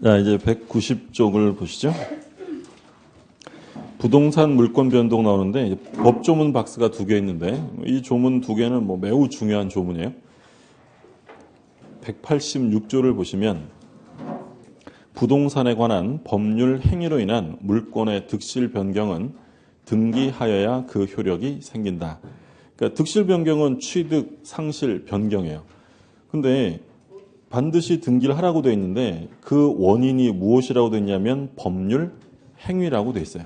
자, 이제 190쪽을 보시죠. 부동산 물권 변동 나오는데 법조문 박스가 두 개 있는데 이 조문 두 개는 매우 중요한 조문이에요. 186조를 보시면 부동산에 관한 법률 행위로 인한 물권의 득실 변경은 등기하여야 그 효력이 생긴다. 그러니까 득실 변경은 취득, 상실, 변경이에요. 근데 반드시 등기를 하라고 되어 있는데 그 원인이 무엇이라고 되어 있냐면 법률 행위라고 되어 있어요.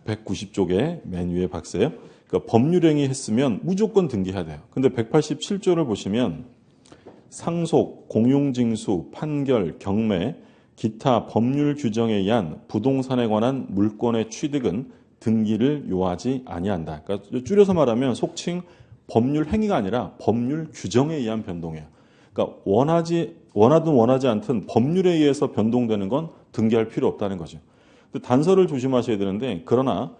190쪽에 맨 위에 박스예요. 그러니까 법률 행위 했으면 무조건 등기해야 돼요. 근데 187조를 보시면 상속, 공용징수, 판결, 경매, 기타 법률 규정에 의한 부동산에 관한 물권의 취득은 등기를 요하지 아니한다. 그러니까 줄여서 말하면 속칭 법률 행위가 아니라 법률 규정에 의한 변동이에요. 그러니까 원하든 원하지 않든 법률에 의해서 변동되는 건 등기할 필요 없다는 거죠. 단서를 조심하셔야 되는데 그러나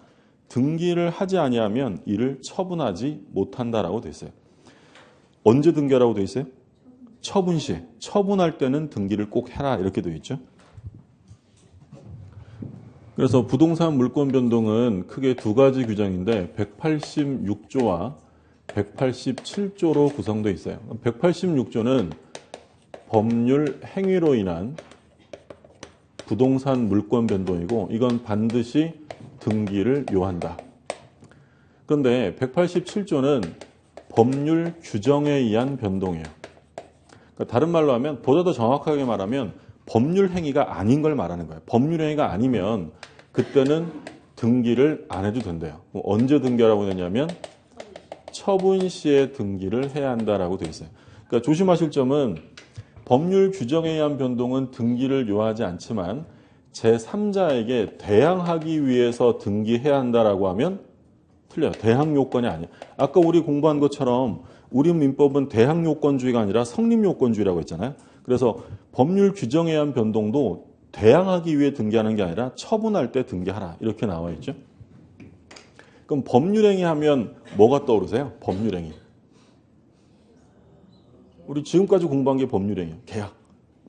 등기를 하지 아니하면 이를 처분하지 못한다라고 돼 있어요. 언제 등기하라고 돼 있어요? 처분 시에. 처분할 때는 등기를 꼭 해라 이렇게 되어 있죠. 그래서 부동산 물권 변동은 크게 두 가지 규정인데 186조와 187조로 구성되어 있어요. 186조는 법률 행위로 인한 부동산 물권 변동이고 이건 반드시 등기를 요한다. 그런데 187조는 법률 규정에 의한 변동이에요. 그러니까 다른 말로 하면 보다 더 정확하게 말하면 법률 행위가 아닌 걸 말하는 거예요. 법률 행위가 아니면 그때는 등기를 안 해도 된대요. 언제 등기하라고 되냐면 처분 시에 등기를 해야 한다라고 되어 있어요. 그러니까 조심하실 점은 법률 규정에 의한 변동은 등기를 요하지 않지만 제3자에게 대항하기 위해서 등기해야 한다라고 하면 틀려요. 대항 요건이 아니에요. 아까 우리 공부한 것처럼 우리 민법은 대항 요건주의가 아니라 성립 요건주의라고 했잖아요. 그래서 법률 규정에 의한 변동도 대항하기 위해 등기하는 게 아니라 처분할 때 등기하라 이렇게 나와 있죠. 그럼 법률행위 하면 뭐가 떠오르세요? 법률행위. 우리 지금까지 공부한 게 법률행위예요. 계약,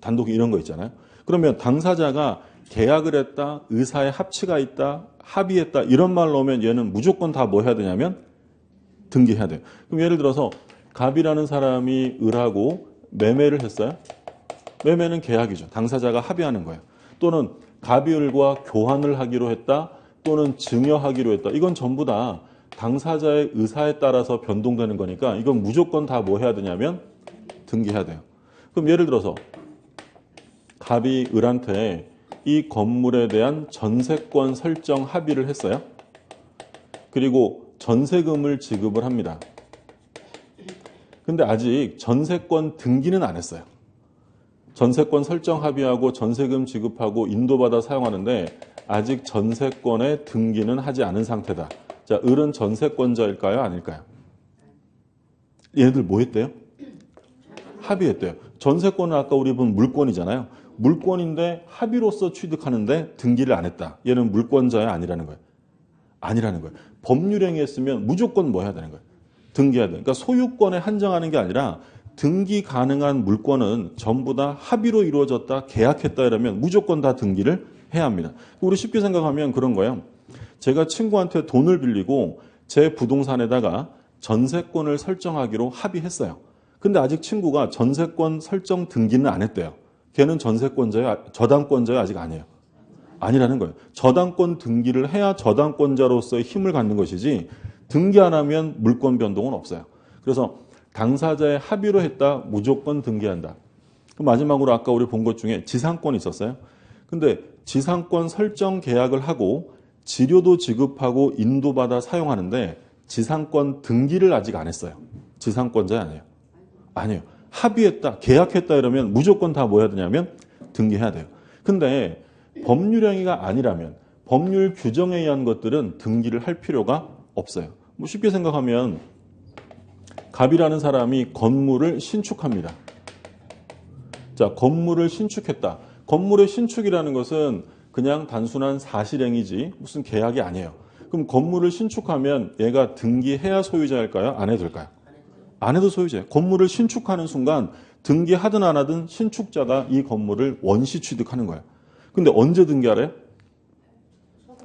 단독 이런 거 있잖아요. 그러면 당사자가 계약을 했다, 의사의 합치가 있다, 합의했다 이런 말 넣으면 얘는 무조건 다 뭐 해야 되냐면 등기해야 돼요. 그럼 예를 들어서 갑이라는 사람이 을하고 매매를 했어요. 매매는 계약이죠. 당사자가 합의하는 거예요. 또는 갑이 을과 교환을 하기로 했다, 또는 증여하기로 했다. 이건 전부 다 당사자의 의사에 따라서 변동되는 거니까 이건 무조건 다 뭐 해야 되냐면 등기해야 돼요. 그럼 예를 들어서 갑이 을한테 이 건물에 대한 전세권 설정 합의를 했어요. 그리고 전세금을 지급을 합니다. 근데 아직 전세권 등기는 안 했어요. 전세권 설정 합의하고 전세금 지급하고 인도받아 사용하는데 아직 전세권의 등기는 하지 않은 상태다. 자, 을은 전세권자일까요? 아닐까요? 얘네들 뭐 했대요? 합의했대요. 전세권은 아까 우리 본 물권이잖아요. 물권인데 합의로서 취득하는데 등기를 안 했다. 얘는 물권자야 아니라는 거예요. 아니라는 거예요. 법률행위 했으면 무조건 뭐 해야 되는 거예요? 등기해야 돼요. 그러니까 소유권에 한정하는 게 아니라 등기 가능한 물권은 전부 다 합의로 이루어졌다, 계약했다 이러면 무조건 다 등기를 해야 합니다. 우리 쉽게 생각하면 그런 거예요. 제가 친구한테 돈을 빌리고 제 부동산에다가 전세권을 설정하기로 합의했어요. 근데 아직 친구가 전세권 설정 등기는 안 했대요. 걔는 전세권자예요? 저당권자예요? 아직 아니에요. 아니라는 거예요. 저당권 등기를 해야 저당권자로서의 힘을 갖는 것이지 등기 안 하면 물권 변동은 없어요. 그래서 당사자의 합의로 했다 무조건 등기한다. 마지막으로 아까 우리 본 것 중에 지상권이 있었어요. 근데 지상권 설정 계약을 하고 지료도 지급하고 인도받아 사용하는데 지상권 등기를 아직 안 했어요. 지상권자 아니에요. 아니에요. 합의했다, 계약했다 이러면 무조건 다 뭐 해야 되냐면 등기해야 돼요. 근데 법률행위가 아니라면 법률 규정에 의한 것들은 등기를 할 필요가 없어요. 쉽게 생각하면 갑이라는 사람이 건물을 신축합니다. 자, 건물을 신축했다. 건물의 신축이라는 것은 그냥 단순한 사실행위지 무슨 계약이 아니에요. 그럼 건물을 신축하면 얘가 등기해야 소유자일까요? 안 해도 될까요? 안 해도 소유자예요. 건물을 신축하는 순간 등기하든 안 하든 신축자가 이 건물을 원시 취득하는 거야. 근데 언제 등기하래요?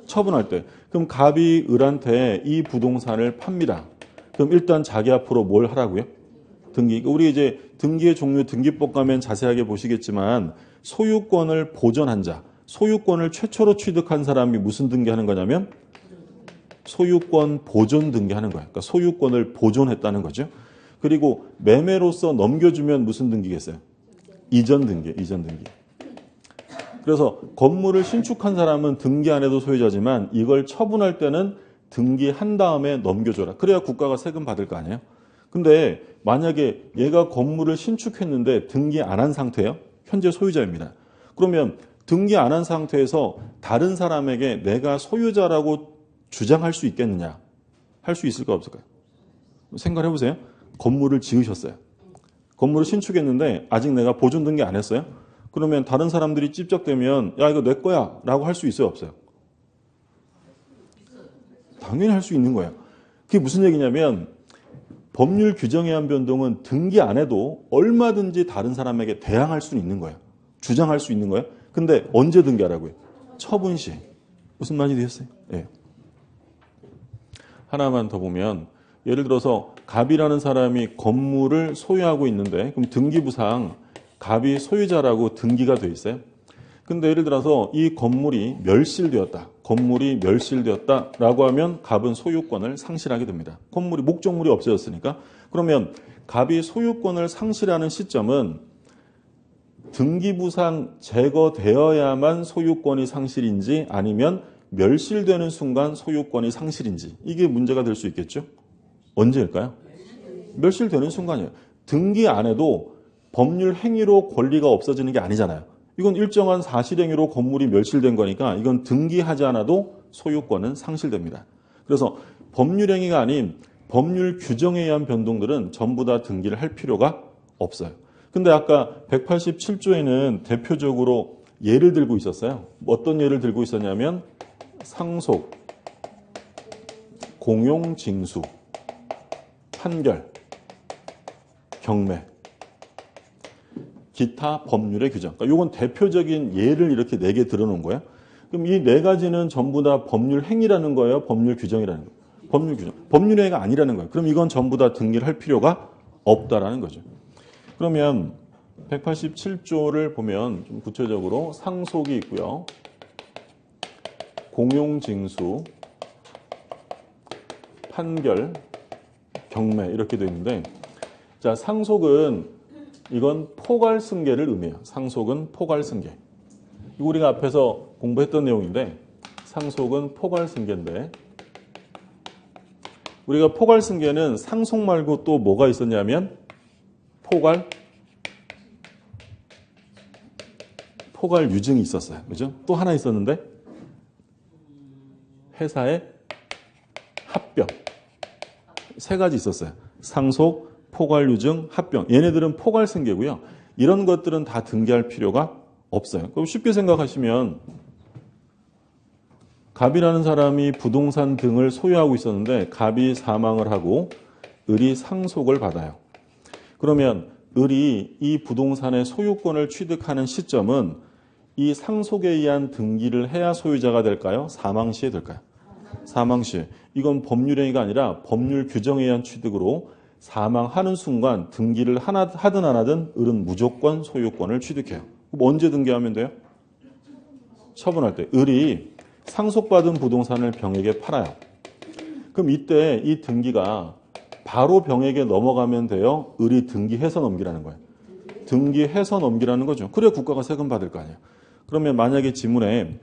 처분할 때. 그럼 갑이 을한테 이 부동산을 팝니다. 그럼 일단 자기 앞으로 뭘 하라고요? 등기. 우리 이제 등기의 종류 등기법 가면 자세하게 보시겠지만 소유권을 보존한 자, 소유권을 최초로 취득한 사람이 무슨 등기하는 거냐면 소유권 보존 등기하는 거예요. 그러니까 소유권을 보존했다는 거죠. 그리고 매매로서 넘겨주면 무슨 등기겠어요? 이전 등기, 이전 등기. 그래서 건물을 신축한 사람은 등기 안 해도 소유자지만 이걸 처분할 때는 등기한 다음에 넘겨줘라. 그래야 국가가 세금 받을 거 아니에요? 근데 만약에 얘가 건물을 신축했는데 등기 안 한 상태예요? 현재 소유자입니다. 그러면 등기 안 한 상태에서 다른 사람에게 내가 소유자라고 주장할 수 있겠느냐? 할 수 있을까 없을까요? 생각해 보세요. 건물을 지으셨어요. 건물을 신축했는데 아직 내가 보존 등기 안 했어요? 그러면 다른 사람들이 찝적대면 야 이거 내 거야 라고 할 수 있어요 없어요? 당연히 할 수 있는 거예요. 그게 무슨 얘기냐면 법률 규정에 의한 변동은 등기 안 해도 얼마든지 다른 사람에게 대항할 수 있는 거예요. 주장할 수 있는 거예요. 근데 언제 등기하라고요? 처분 시. 무슨 말이 되셨어요? 네. 하나만 더 보면 예를 들어서 갑이라는 사람이 건물을 소유하고 있는데 그럼 등기부상 갑이 소유자라고 등기가 돼 있어요. 근데 예를 들어서 이 건물이 멸실되었다. 건물이 멸실되었다라고 하면 갑은 소유권을 상실하게 됩니다. 건물이 목적물이 없어졌으니까. 그러면 갑이 소유권을 상실하는 시점은 등기부상 제거되어야만 소유권이 상실인지 아니면 멸실되는 순간 소유권이 상실인지 이게 문제가 될 수 있겠죠? 언제일까요? 멸실되는 순간이에요. 등기 안 해도 법률 행위로 권리가 없어지는 게 아니잖아요. 이건 일정한 사실행위로 건물이 멸실된 거니까 이건 등기하지 않아도 소유권은 상실됩니다. 그래서 법률 행위가 아닌 법률 규정에 의한 변동들은 전부 다 등기를 할 필요가 없어요. 근데 아까 187조에는 대표적으로 예를 들고 있었어요. 어떤 예를 들고 있었냐면 상속, 공용징수, 판결, 경매, 기타 법률의 규정. 그러니까 이건 대표적인 예를 이렇게 4개 들어놓은 거예요. 그럼 이 4가지는 전부 다 법률 행위라는 거예요? 법률 규정이라는 거예요? 법률 규정. 법률 행위가 아니라는 거예요. 그럼 이건 전부 다 등기를 할 필요가 없다라는 거죠. 그러면 187조를 보면 좀 구체적으로 상속이 있고요. 공용징수, 판결, 경매 이렇게 되어 있는데 자, 상속은 이건 포괄승계를 의미해요. 상속은 포괄승계. 우리가 앞에서 공부했던 내용인데 상속은 포괄승계인데 우리가 포괄승계는 상속 말고 또 뭐가 있었냐면 포괄유증이 있었어요. 그죠? 또 하나 있었는데 회사의 합병. 3가지 있었어요. 상속, 포괄유증, 합병. 얘네들은 포괄승계고요. 이런 것들은 다 등기할 필요가 없어요. 그럼 쉽게 생각하시면 갑이라는 사람이 부동산 등을 소유하고 있었는데 갑이 사망을 하고 을이 상속을 받아요. 그러면 을이 이 부동산의 소유권을 취득하는 시점은 이 상속에 의한 등기를 해야 소유자가 될까요? 사망 시에 될까요? 사망 시에. 이건 법률행위가 아니라 법률 규정에 의한 취득으로 사망하는 순간 등기를 하든 안 하든 을은 무조건 소유권을 취득해요. 그럼 언제 등기하면 돼요? 처분할 때. 을이 상속받은 부동산을 병에게 팔아요. 그럼 이때 이 등기가 바로 병에게 넘어가면 돼요? 을이 등기해서 넘기라는 거예요. 등기해서 넘기라는 거죠. 그래야 국가가 세금 받을 거 아니에요. 그러면 만약에 지문에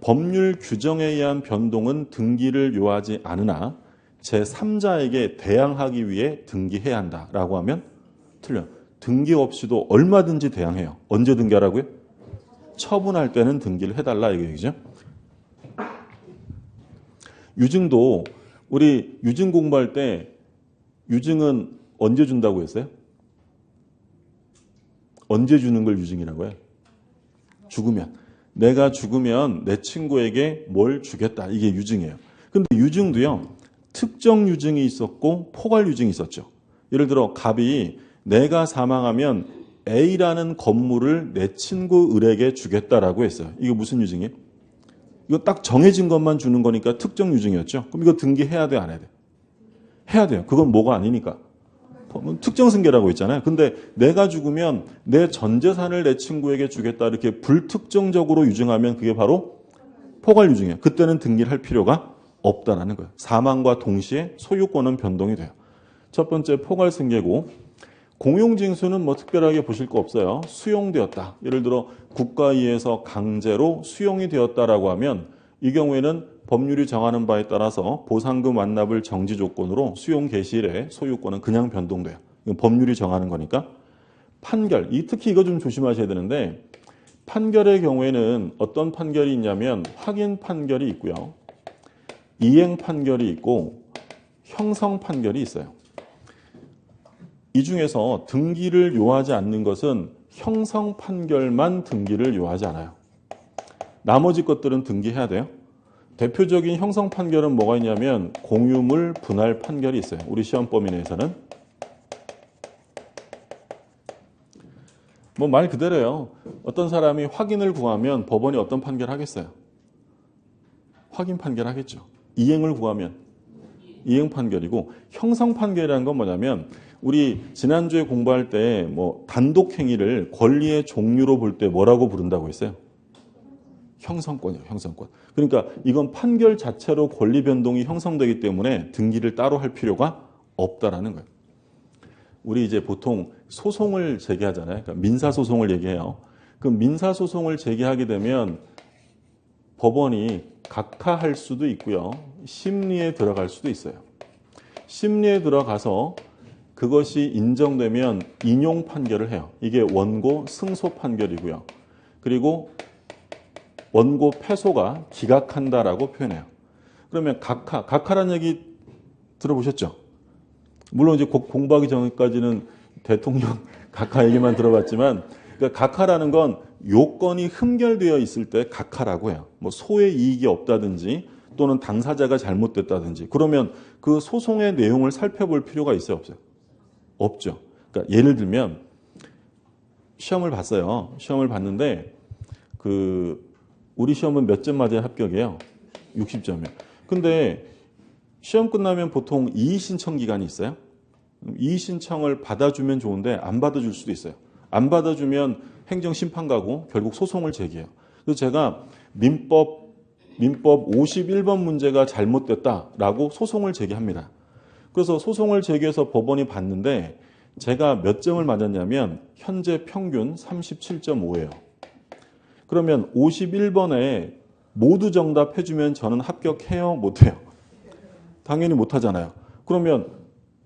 법률 규정에 의한 변동은 등기를 요하지 않으나 제3자에게 대항하기 위해 등기해야 한다라고 하면 틀려요. 등기 없이도 얼마든지 대항해요. 언제 등기하라고요? 처분할 때는 등기를 해달라 이거 얘기죠. 유증도 우리 유증 공부할 때 유증은 언제 준다고 했어요? 언제 주는 걸 유증이라고 해요? 죽으면. 내가 죽으면 내 친구에게 뭘 주겠다. 이게 유증이에요. 근데 유증도요. 특정 유증이 있었고 포괄 유증이 있었죠. 예를 들어 갑이 내가 사망하면 A라는 건물을 내 친구 을에게 주겠다라고 했어요. 이거 무슨 유증이에요? 이거 딱 정해진 것만 주는 거니까 특정 유증이었죠. 그럼 이거 등기해야 돼요, 안 해야 돼요? 해야 돼요. 그건 뭐가 아니니까. 특정 승계라고 있잖아요. 근데 내가 죽으면 내 전 재산을 내 친구에게 주겠다 이렇게 불특정적으로 유증하면 그게 바로 포괄 유증이에요. 그때는 등기를 할 필요가 없다라는 거예요. 사망과 동시에 소유권은 변동이 돼요. 첫 번째 포괄 승계고, 공용징수는 뭐 특별하게 보실 거 없어요. 수용되었다. 예를 들어 국가에 의해서 강제로 수용이 되었다라고 하면 이 경우에는 법률이 정하는 바에 따라서 보상금 완납을 정지 조건으로 수용 개시일에 소유권은 그냥 변동돼요. 이건 법률이 정하는 거니까. 판결, 특히 이거 좀 조심하셔야 되는데, 판결의 경우에는 어떤 판결이 있냐면 확인 판결이 있고요. 이행 판결이 있고 형성 판결이 있어요. 이 중에서 등기를 요하지 않는 것은 형성 판결만 등기를 요하지 않아요. 나머지 것들은 등기해야 돼요. 대표적인 형성 판결은 뭐가 있냐면 공유물 분할 판결이 있어요. 우리 시험 범위 내에서는. 뭐 말 그대로예요. 어떤 사람이 확인을 구하면 법원이 어떤 판결 하겠어요? 확인 판결 하겠죠. 이행을 구하면 이행 판결이고, 형성 판결이라는 건 뭐냐면 우리 지난주에 공부할 때 뭐 단독 행위를 권리의 종류로 볼 때 뭐라고 부른다고 했어요? 형성권이에요. 형성권. 그러니까 이건 판결 자체로 권리 변동이 형성되기 때문에 등기를 따로 할 필요가 없다라는 거예요. 우리 이제 보통 소송을 제기하잖아요. 그러니까 민사소송을 얘기해요. 그 민사소송을 제기하게 되면 법원이 각하할 수도 있고요. 심리에 들어갈 수도 있어요. 심리에 들어가서 그것이 인정되면 인용 판결을 해요. 이게 원고 승소 판결이고요. 그리고 원고 패소가 기각한다라고 표현해요. 그러면 각하라는 얘기 들어보셨죠? 물론 이제 공부하기 전까지는 대통령 각하 얘기만 들어봤지만, 그러니까 각하라는 건 요건이 흠결되어 있을 때 각하라고 해요. 뭐 소의 이익이 없다든지 또는 당사자가 잘못됐다든지, 그러면 그 소송의 내용을 살펴볼 필요가 있어요, 없어요? 없죠. 그러니까 예를 들면 시험을 봤어요. 시험을 봤는데 우리 시험은 몇 점 맞아야 합격이에요? 60점이요. 근데 시험 끝나면 보통 이의 신청 기간이 있어요. 이의 신청을 받아주면 좋은데 안 받아줄 수도 있어요. 안 받아주면 행정심판 가고 결국 소송을 제기해요. 그래서 제가 민법 51번 문제가 잘못됐다라고 소송을 제기합니다. 그래서 소송을 제기해서 법원이 봤는데 제가 몇 점을 맞았냐면 현재 평균 37.5예요. 그러면 51번에 모두 정답해주면 저는 합격해요? 못해요? 당연히 못하잖아요. 그러면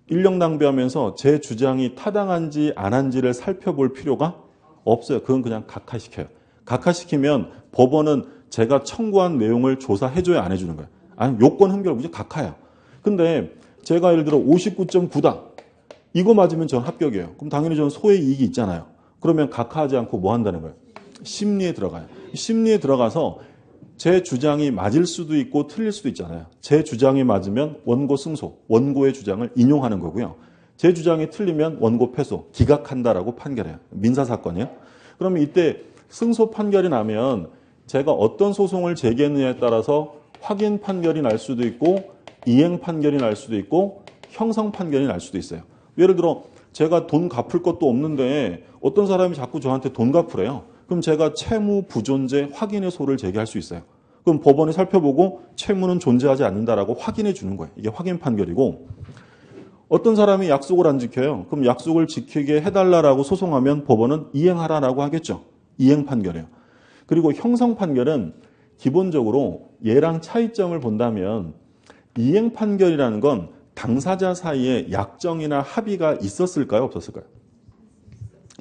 인력 낭비하면서 제 주장이 타당한지 안 한지를 살펴볼 필요가 없어요. 그건 그냥 각하시켜요. 각하시키면 법원은 제가 청구한 내용을 조사해줘야 안 해주는 거예요. 아니, 요건 흠결 무조건 각하예요. 근데 제가 예를 들어 59.9다. 이거 맞으면 전 합격이에요. 그럼 당연히 저는 소의 이익이 있잖아요. 그러면 각하하지 않고 뭐 한다는 거예요? 심리에 들어가요. 심리에 들어가서 제 주장이 맞을 수도 있고 틀릴 수도 있잖아요. 제 주장이 맞으면 원고 승소, 원고의 주장을 인용하는 거고요. 제 주장이 틀리면 원고 패소, 기각한다라고 판결해요. 민사사건이에요. 그러면 이때 승소 판결이 나면 제가 어떤 소송을 제기했느냐에 따라서 확인 판결이 날 수도 있고 이행 판결이 날 수도 있고 형성 판결이 날 수도 있어요. 예를 들어 제가 돈 갚을 것도 없는데 어떤 사람이 자꾸 저한테 돈 갚으래요. 그럼 제가 채무 부존재 확인의 소를 제기할 수 있어요. 그럼 법원이 살펴보고 채무는 존재하지 않는다라고 확인해 주는 거예요. 이게 확인 판결이고, 어떤 사람이 약속을 안 지켜요. 그럼 약속을 지키게 해달라라고 소송하면 법원은 이행하라라고 하겠죠. 이행 판결이에요. 그리고 형성 판결은 기본적으로 얘랑 차이점을 본다면 이행 판결이라는 건 당사자 사이에 약정이나 합의가 있었을까요? 없었을까요?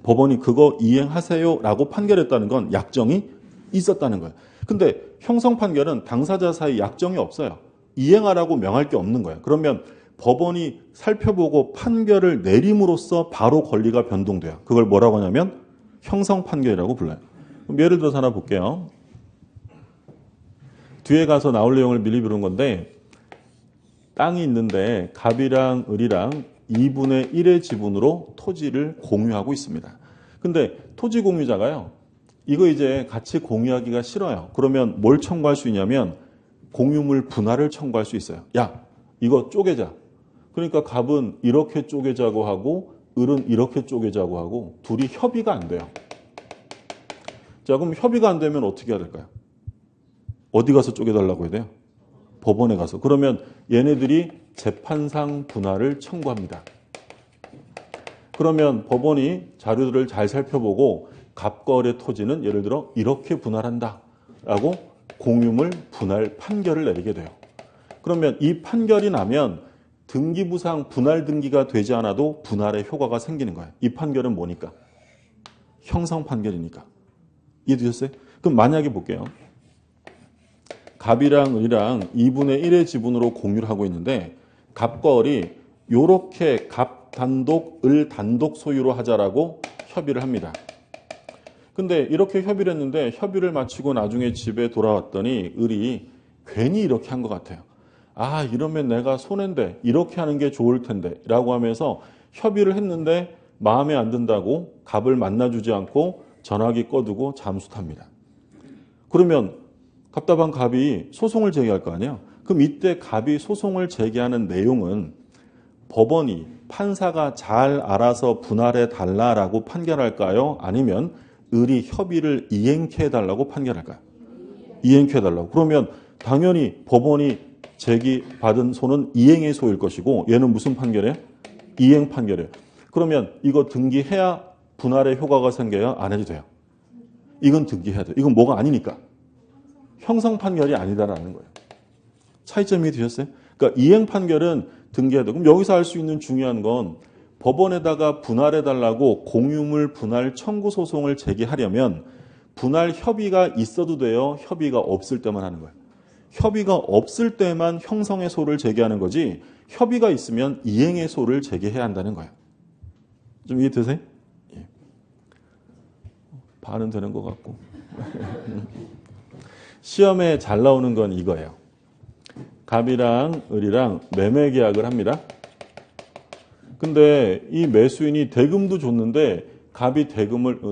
법원이 그거 이행하세요라고 판결했다는 건 약정이 있었다는 거예요. 근데 형성 판결은 당사자 사이 약정이 없어요. 이행하라고 명할 게 없는 거예요. 그러면 법원이 살펴보고 판결을 내림으로써 바로 권리가 변동돼요. 그걸 뭐라고 하냐면 형성 판결이라고 불러요. 그럼 예를 들어서 하나 볼게요. 뒤에 가서 나올 내용을 미리 부른 건데, 땅이 있는데 갑이랑 을이랑 2분의 1의 지분으로 토지를 공유하고 있습니다. 근데 토지 공유자가요. 이거 이제 같이 공유하기가 싫어요. 그러면 뭘 청구할 수 있냐면 공유물 분할을 청구할 수 있어요. 야, 이거 쪼개자. 그러니까 갑은 이렇게 쪼개자고 하고 을은 이렇게 쪼개자고 하고 둘이 협의가 안 돼요. 자, 그럼 협의가 안 되면 어떻게 해야 될까요? 어디 가서 쪼개달라고 해야 돼요? 법원에 가서. 그러면 얘네들이 재판상 분할을 청구합니다. 그러면 법원이 자료들을 잘 살펴보고 갑거래 토지는 예를 들어 이렇게 분할한다 라고 공유물 분할 판결을 내리게 돼요. 그러면 이 판결이 나면 등기부상 분할 등기가 되지 않아도 분할의 효과가 생기는 거예요. 이 판결은 뭐니까? 형성 판결이니까. 이해되셨어요? 그럼 만약에 볼게요. 갑이랑 을이랑 2분의 1의 지분으로 공유를 하고 있는데 갑과 을이 요렇게 갑 단독, 을 단독 소유로 하자라고 협의를 합니다. 근데 이렇게 협의를 했는데 협의를 마치고 나중에 집에 돌아왔더니 을이 괜히 이렇게 한 것 같아요. 아, 이러면 내가 손해인데 이렇게 하는 게 좋을 텐데 라고 하면서 협의를 했는데 마음에 안 든다고 갑을 만나주지 않고 전화기 꺼두고 잠수 탑니다. 그러면 답답한 갑이 소송을 제기할 거 아니에요. 그럼 이때 갑이 소송을 제기하는 내용은 법원이 판사가 잘 알아서 분할해 달라라고 판결할까요? 아니면 을이 협의를 이행케 해달라고 판결할까요? 이행케 해달라고. 그러면 당연히 법원이 제기받은 소는 이행의 소일 것이고 얘는 무슨 판결이에요? 이행 판결이에요. 그러면 이거 등기해야 분할의 효과가 생겨야 안 해도 돼요. 이건 등기해야 돼요. 이건 뭐가 아니니까. 형성 판결이 아니다라는 거예요. 차이점이 되셨어요? 그러니까 이행 판결은 등기해야 돼요. 그럼 여기서 알 수 있는 중요한 건 법원에다가 분할해달라고 공유물 분할 청구 소송을 제기하려면 분할 협의가 있어도 돼요. 협의가 없을 때만 하는 거예요. 협의가 없을 때만 형성의 소를 제기하는 거지 협의가 있으면 이행의 소를 제기해야 한다는 거예요. 좀 이해되세요? 예. 반은 되는 것 같고. 시험에 잘 나오는 건 이거예요. 갑이랑 을이랑 매매 계약을 합니다. 근데 이 매수인이 대금도 줬는데 갑이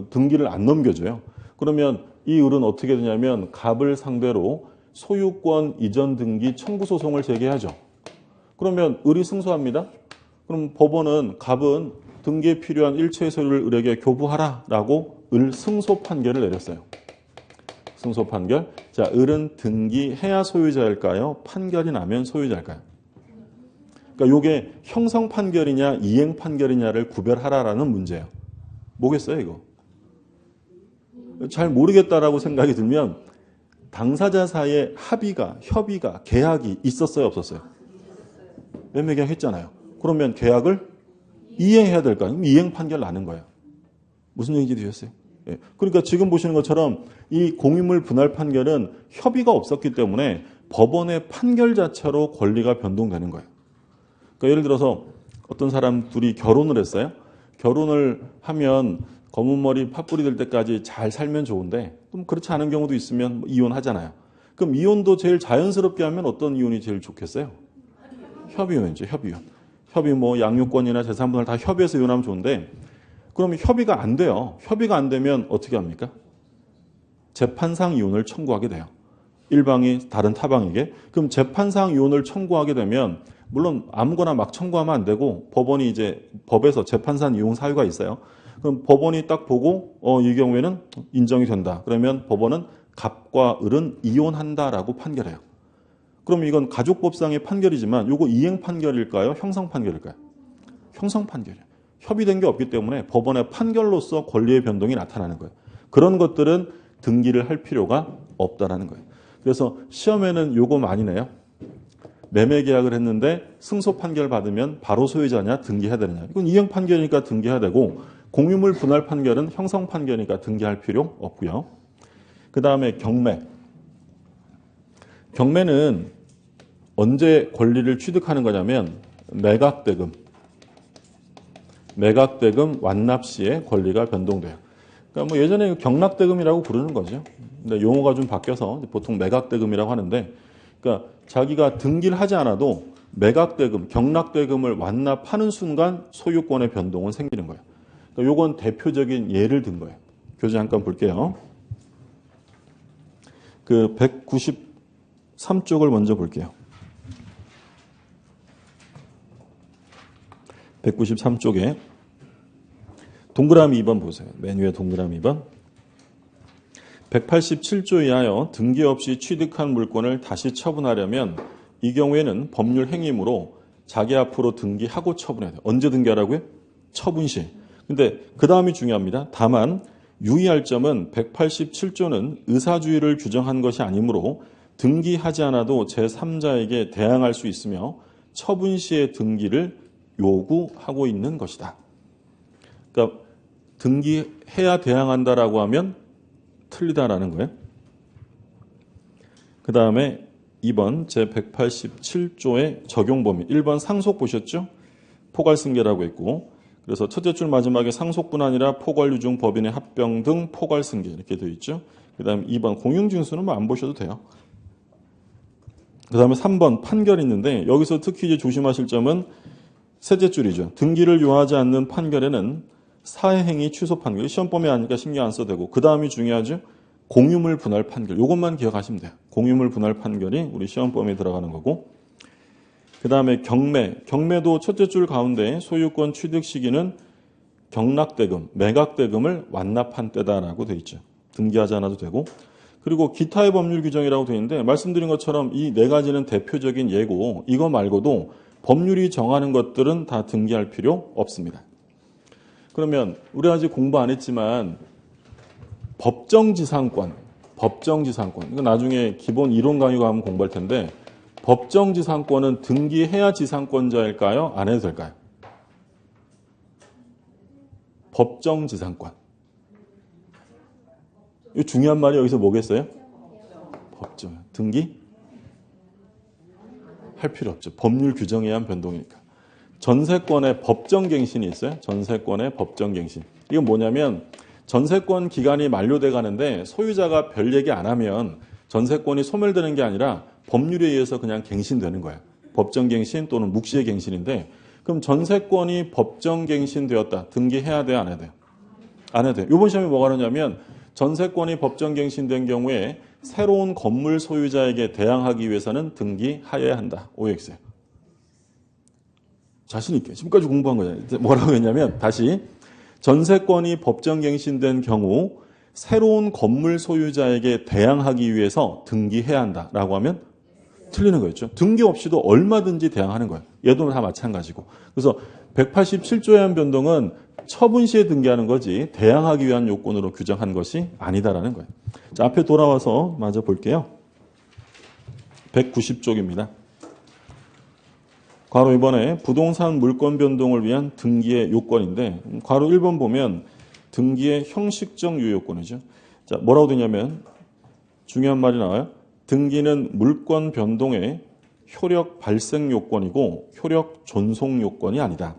등기를 안 넘겨줘요. 그러면 이 을은 어떻게 되냐면 갑을 상대로 소유권 이전 등기 청구 소송을 제기하죠. 그러면 을이 승소합니다. 그럼 법원은 갑은 등기에 필요한 일체의 서류를 을에게 교부하라라고 을 승소 판결을 내렸어요. 승소 판결. 자, 을은 등기해야 소유자일까요? 판결이 나면 소유자일까요? 그러니까 이게 형성 판결이냐 이행 판결이냐를 구별하라라는 문제예요. 뭐겠어요 이거? 잘 모르겠다라고 생각이 들면 당사자 사이에 협의가, 계약이 있었어요 없었어요? 매매 계약 했잖아요. 그러면 계약을 이행해야 될까요? 이행 판결 나는 거예요. 무슨 얘기인지 되셨어요? 예. 그러니까 지금 보시는 것처럼 이 공유물 분할 판결은 협의가 없었기 때문에 법원의 판결 자체로 권리가 변동되는 거예요. 그러니까 예를 들어서 어떤 사람 둘이 결혼을 했어요. 결혼을 하면 검은 머리 팥불이 될 때까지 잘 살면 좋은데 좀 그렇지 않은 경우도 있으면 이혼하잖아요. 그럼 이혼도 제일 자연스럽게 하면 어떤 이혼이 제일 좋겠어요? 협의혼이죠. 협의혼. 협의 뭐 양육권이나 재산분할 다 협의해서 이혼하면 좋은데 그러면 협의가 안 돼요. 협의가 안 되면 어떻게 합니까? 재판상 이혼을 청구하게 돼요. 일방이 다른 타방에게. 그럼 재판상 이혼을 청구하게 되면 물론 아무거나 막 청구하면 안 되고 법원이 이제 법에서 재판상 이혼 사유가 있어요. 그럼 법원이 딱 보고 이 경우에는 인정이 된다. 그러면 법원은 갑과 을은 이혼한다라고 판결해요. 그럼 이건 가족법상의 판결이지만 이거 이행 판결일까요? 형성 판결일까요? 형성 판결이에요. 협의된 게 없기 때문에 법원의 판결로서 권리의 변동이 나타나는 거예요. 그런 것들은 등기를 할 필요가 없다라는 거예요. 그래서 시험에는 요거 많이 내요. 매매 계약을 했는데 승소 판결 받으면 바로 소유자냐 등기해야 되느냐. 이건 이행 판결이니까 등기해야 되고 공유물 분할 판결은 형성 판결이니까 등기할 필요 없고요. 그 다음에 경매. 경매는 언제 권리를 취득하는 거냐면 매각대금 완납 시에 권리가 변동돼요. 그러니까 뭐 예전에 경락대금이라고 부르는 거죠. 근데 용어가 좀 바뀌어서 보통 매각대금이라고 하는데, 그러니까 자기가 등기를 하지 않아도 매각대금, 경락대금을 완납하는 순간 소유권의 변동은 생기는 거예요. 그러니까 요건 대표적인 예를 든 거예요. 교재 잠깐 볼게요. 그 193쪽을 먼저 볼게요. 193쪽에 동그라미 2번 보세요. 맨 위에 동그라미 2번. 187조 이하여 등기 없이 취득한 물권을 다시 처분하려면 이 경우에는 법률 행위이므로 자기 앞으로 등기하고 처분해야 돼요. 언제 등기하라고요? 처분 시. 근데 그 다음이 중요합니다. 다만 유의할 점은 187조는 의사주의를 규정한 것이 아니므로 등기하지 않아도 제3자에게 대항할 수 있으며 처분 시의 등기를 요구하고 있는 것이다. 그러니까 등기해야 대항한다라고 하면 틀리다라는 거예요. 그 다음에 2번 제187조의 적용 범위 1번 상속 보셨죠? 포괄승계라고 했고 그래서 첫째 줄 마지막에 상속뿐 아니라 포괄유증 법인의 합병 등 포괄승계 이렇게 되어 있죠. 그 다음에 2번 공용징수는 뭐 안 보셔도 돼요. 그 다음에 3번 판결이 있는데 여기서 특히 이제 조심하실 점은 셋째 줄이죠. 등기를 요하지 않는 판결에는 사회행위 취소 판결, 시험범위 아니니까 신경 안 써도 되고 그 다음이 중요하죠. 공유물 분할 판결. 이것만 기억하시면 돼요. 공유물 분할 판결이 우리 시험범위에 들어가는 거고 그 다음에 경매도 첫째 줄 가운데 소유권 취득 시기는 경락대금, 매각대금을 완납한 때다라고 되어 있죠. 등기하지 않아도 되고 그리고 기타의 법률 규정이라고 되어 있는데 말씀드린 것처럼 이 네 가지는 대표적인 예고 이거 말고도 법률이 정하는 것들은 다 등기할 필요 없습니다. 그러면 우리 아직 공부 안 했지만 법정지상권 이거 나중에 기본 이론 강의 가면 공부할 텐데 법정지상권은 등기해야 지상권자일까요? 안 해도 될까요? 법정지상권. 이 중요한 말이 여기서 뭐겠어요? 법정. 등기? 할 필요 없죠. 법률 규정에 의한 변동이니까. 전세권의 법정갱신이 있어요. 전세권의 법정갱신. 이건 뭐냐면 전세권 기간이 만료돼 가는데 소유자가 별 얘기 안 하면 전세권이 소멸되는 게 아니라 법률에 의해서 그냥 갱신되는 거예요. 법정갱신 또는 묵시의 갱신인데 그럼 전세권이 법정갱신되었다. 등기해야 돼요? 안 해야 돼요? 안 해야 돼요. 이번 시험에 뭐가 나오냐면 전세권이 법정갱신된 경우에 새로운 건물 소유자에게 대항하기 위해서는 등기하여야 한다. OX예요. 자신 있게. 지금까지 공부한 거잖아요. 뭐라고 했냐면 다시 전세권이 법정갱신된 경우 새로운 건물 소유자에게 대항하기 위해서 등기해야 한다라고 하면 틀리는 거였죠. 등기 없이도 얼마든지 대항하는 거예요. 얘도 다 마찬가지고. 그래서 187조에 한 변동은 처분 시에 등기하는 거지 대항하기 위한 요건으로 규정한 것이 아니다라는 거예요. 자, 앞에 돌아와서 마저 볼게요. 190쪽입니다. 괄호 이번에 부동산 물권 변동을 위한 등기의 요건인데 괄호 1번 보면 등기의 형식적 유효요건이죠. 자, 뭐라고 되냐면 중요한 말이 나와요. 등기는 물권 변동의 효력 발생 요건이고 효력 존속 요건이 아니다.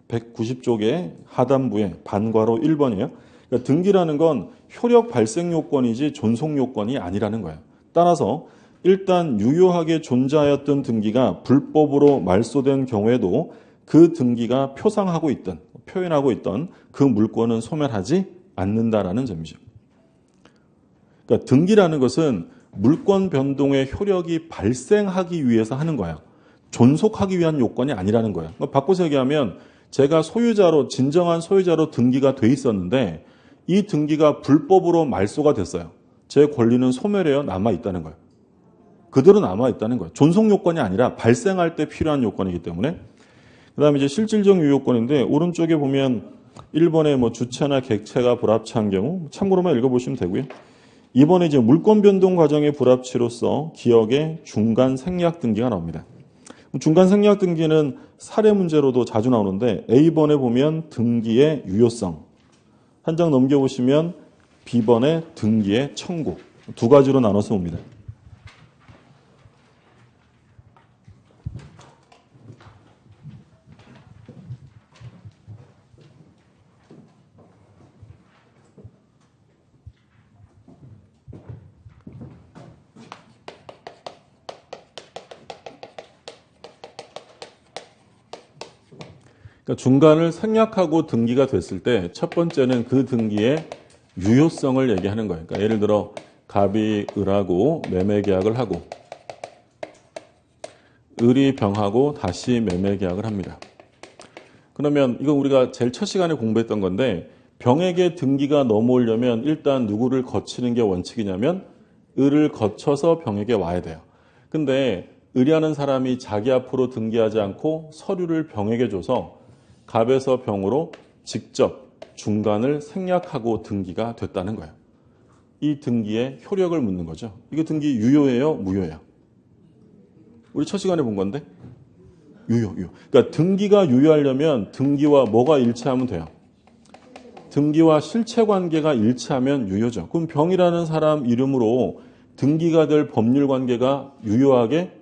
190쪽의 하단부에 반괄호 1번이에요. 그러니까 등기라는 건 효력 발생 요건이지 존속 요건이 아니라는 거예요. 따라서 일단 유효하게 존재하였던 등기가 불법으로 말소된 경우에도 그 등기가 표상하고 있던, 표현하고 있던 그 물권은 소멸하지 않는다라는 점이죠. 그러니까 등기라는 것은 물권 변동의 효력이 발생하기 위해서 하는 거예요. 존속하기 위한 요건이 아니라는 거예요. 바꿔서 얘기하면 제가 소유자로, 진정한 소유자로 등기가 돼 있었는데 이 등기가 불법으로 말소가 됐어요. 제 권리는 소멸해요? 남아있다는 거예요. 그대로 남아있다는 거예요. 존속 요건이 아니라 발생할 때 필요한 요건이기 때문에. 그 다음에 이제 실질적 유효권인데 오른쪽에 보면 1번에 뭐 주체나 객체가 불합치한 경우 참고로만 읽어보시면 되고요. 2번에 이제 물권 변동 과정의 불합치로서 기억의 중간 생략 등기가 나옵니다. 중간 생략 등기는 사례 문제로도 자주 나오는데 A번에 보면 등기의 유효성, 한 장 넘겨보시면 B번에 등기의 청구 두 가지로 나눠서 옵니다. 그러니까 중간을 생략하고 등기가 됐을 때 첫 번째는 그 등기의 유효성을 얘기하는 거예요. 그러니까 예를 들어 갑이 을하고 매매 계약을 하고 을이 병하고 다시 매매 계약을 합니다. 그러면 이건 우리가 제일 첫 시간에 공부했던 건데 병에게 등기가 넘어오려면 일단 누구를 거치는 게 원칙이냐면 을을 거쳐서 병에게 와야 돼요. 근데 을이라는 사람이 자기 앞으로 등기하지 않고 서류를 병에게 줘서 갑에서 병으로 직접 중간을 생략하고 등기가 됐다는 거예요. 이 등기의 효력을 묻는 거죠. 이거 등기 유효해요? 무효해요? 우리 첫 시간에 본 건데 유효. 그러니까 등기가 유효하려면 등기와 뭐가 일치하면 돼요? 등기와 실체관계가 일치하면 유효죠. 그럼 병이라는 사람 이름으로 등기가 될 법률관계가 유효하게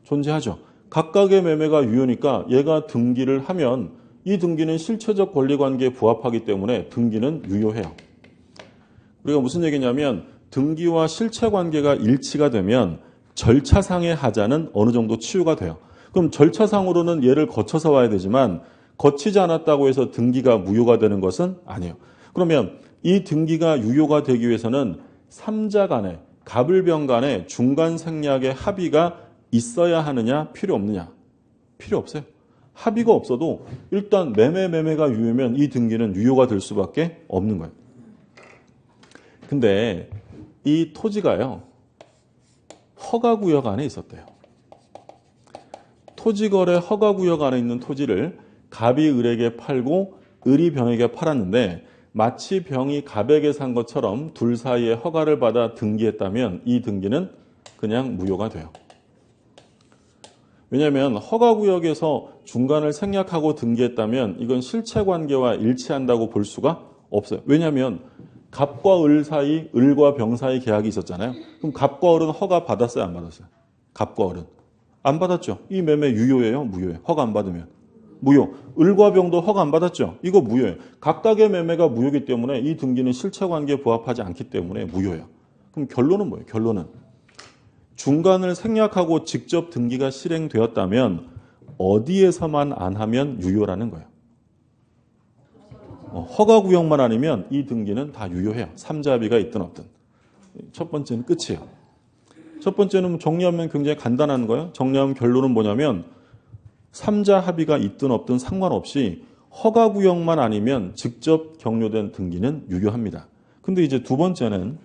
존재하죠. 각각의 매매가 유효니까 얘가 등기를 하면 이 등기는 실체적 권리관계에 부합하기 때문에 등기는 유효해요. 우리가 무슨 얘기냐면 등기와 실체관계가 일치가 되면 절차상의 하자는 어느 정도 치유가 돼요. 그럼 절차상으로는 얘를 거쳐서 와야 되지만 거치지 않았다고 해서 등기가 무효가 되는 것은 아니에요. 그러면 이 등기가 유효가 되기 위해서는 3자 간에 갑을병 간에 중간 생략의 합의가 있어야 하느냐 필요 없느냐? 필요 없어요. 합의가 없어도 일단 매매가 유효면 이 등기는 유효가 될 수밖에 없는 거예요. 근데 이 토지가요. 허가구역 안에 있었대요. 토지거래 허가구역 안에 있는 토지를 갑이 을에게 팔고 을이 병에게 팔았는데 마치 병이 갑에게 산 것처럼 둘 사이에 허가를 받아 등기했다면 이 등기는 그냥 무효가 돼요. 왜냐하면 허가구역에서 중간을 생략하고 등기했다면 이건 실체관계와 일치한다고 볼 수가 없어요. 왜냐하면 갑과 을 사이, 을과 병 사이 계약이 있었잖아요. 그럼 갑과 을은 허가 받았어요? 안 받았어요? 갑과 을은? 안 받았죠. 이 매매 유효예요? 무효예요? 허가 안 받으면? 무효. 을과 병도 허가 안 받았죠. 이거 무효예요. 각각의 매매가 무효이기 때문에 이 등기는 실체관계에 부합하지 않기 때문에 무효예요. 그럼 결론은 뭐예요? 결론은 중간을 생략하고 직접 등기가 실행되었다면 어디에서만 안 하면 유효라는 거예요. 허가구역만 아니면 이 등기는 다 유효해요. 3자 합의가 있든 없든. 첫 번째는 끝이에요. 첫 번째는 정리하면 굉장히 간단한 거예요. 정리하면 결론은 뭐냐면 3자 합의가 있든 없든 상관없이 허가구역만 아니면 직접 격려된 등기는 유효합니다. 근데 이제 두 번째는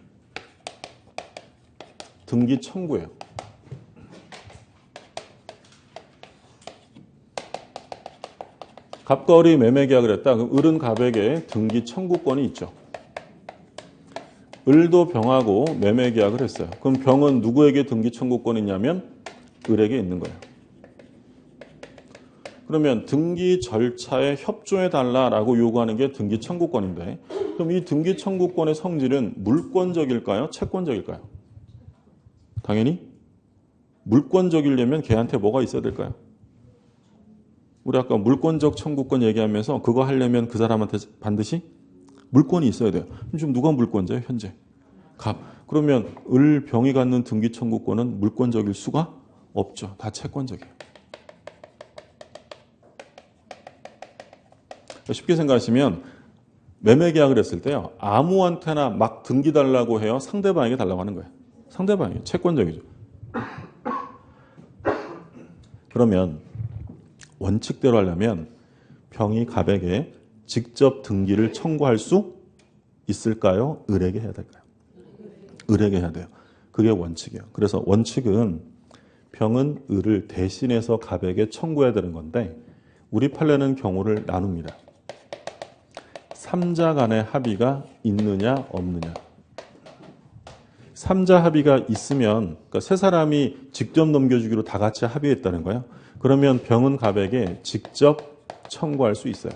등기 청구예요. 갑과 을이 매매 계약을 했다. 그럼 을은 갑에게 등기 청구권이 있죠. 을도 병하고 매매 계약을 했어요. 그럼 병은 누구에게 등기 청구권이 있냐면 을에게 있는 거예요. 그러면 등기 절차에 협조해달라라고 요구하는 게 등기 청구권인데 그럼 이 등기 청구권의 성질은 물권적일까요? 채권적일까요? 당연히 물권적이려면 걔한테 뭐가 있어야 될까요? 우리 아까 물권적 청구권 얘기하면서 그거 하려면 그 사람한테 반드시 물권이 있어야 돼요. 지금 누가 물권자예요? 현재 갑. 그러면 을, 병이 갖는 등기 청구권은 물권적일 수가 없죠. 다 채권적이에요. 쉽게 생각하시면 매매 계약을 했을 때요. 아무한테나 막 등기 달라고 해요. 상대방에게 달라고 하는 거예요. 상대방이 채권적이죠. 그러면 원칙대로 하려면 병이 갑에게 직접 등기를 청구할 수 있을까요? 을에게 해야 될까요? 을에게 해야 돼요. 그게 원칙이에요. 그래서 원칙은 병은 을을 대신해서 갑에게 청구해야 되는 건데 우리 판례는 경우를 나눕니다. 3자 간의 합의가 있느냐 없느냐. 3자 합의가 있으면 그러니까 세 사람이 직접 넘겨주기로 다 같이 합의했다는 거예요. 그러면 병은 갑에게 직접 청구할 수 있어요.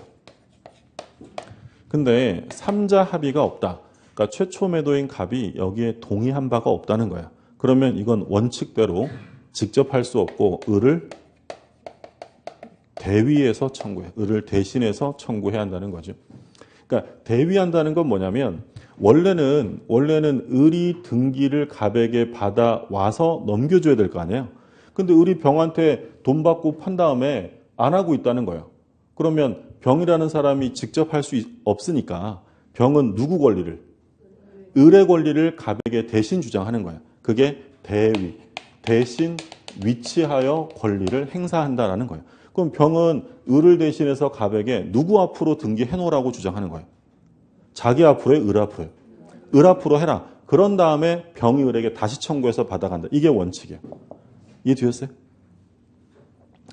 근데 3자 합의가 없다. 그러니까 최초 매도인 갑이 여기에 동의한 바가 없다는 거야. 그러면 이건 원칙대로 직접 할 수 없고 을을 대위해서 청구해. 을을 대신해서 청구해야 한다는 거죠. 그러니까 대위한다는 건 뭐냐면 원래는 을이 등기를 갑에게 받아와서 넘겨줘야 될 거 아니에요. 근데 을이 병한테 돈 받고 판 다음에 안 하고 있다는 거예요. 그러면 병이라는 사람이 직접 할 수 없으니까 병은 누구 권리를? 을의 권리를 갑에게 대신 주장하는 거야. 그게 대위, 대신 위치하여 권리를 행사한다라는 거예요. 그럼 병은 을을 대신해서 갑에게 누구 앞으로 등기해놓으라고 주장하는 거예요. 자기 앞으로 해, 을 앞으로 해. 을 앞으로 해라. 그런 다음에 병이 을에게 다시 청구해서 받아간다. 이게 원칙이에요. 이해되셨어요?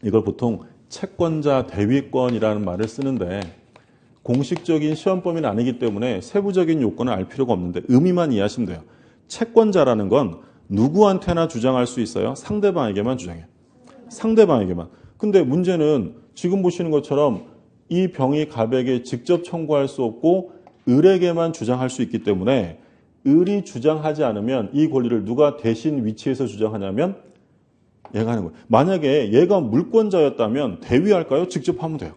이걸 보통 채권자 대위권이라는 말을 쓰는데 공식적인 시험 범위는 아니기 때문에 세부적인 요건을 알 필요가 없는데 의미만 이해하시면 돼요. 채권자라는 건 누구한테나 주장할 수 있어요? 상대방에게만 주장해요. 상대방에게만. 근데 문제는 지금 보시는 것처럼 이 병이 갑에게 직접 청구할 수 없고 을에게만 주장할 수 있기 때문에 을이 주장하지 않으면 이 권리를 누가 대신 위치해서 주장하냐면 얘가 하는 거예요. 만약에 얘가 물권자였다면 대위할까요? 직접 하면 돼요.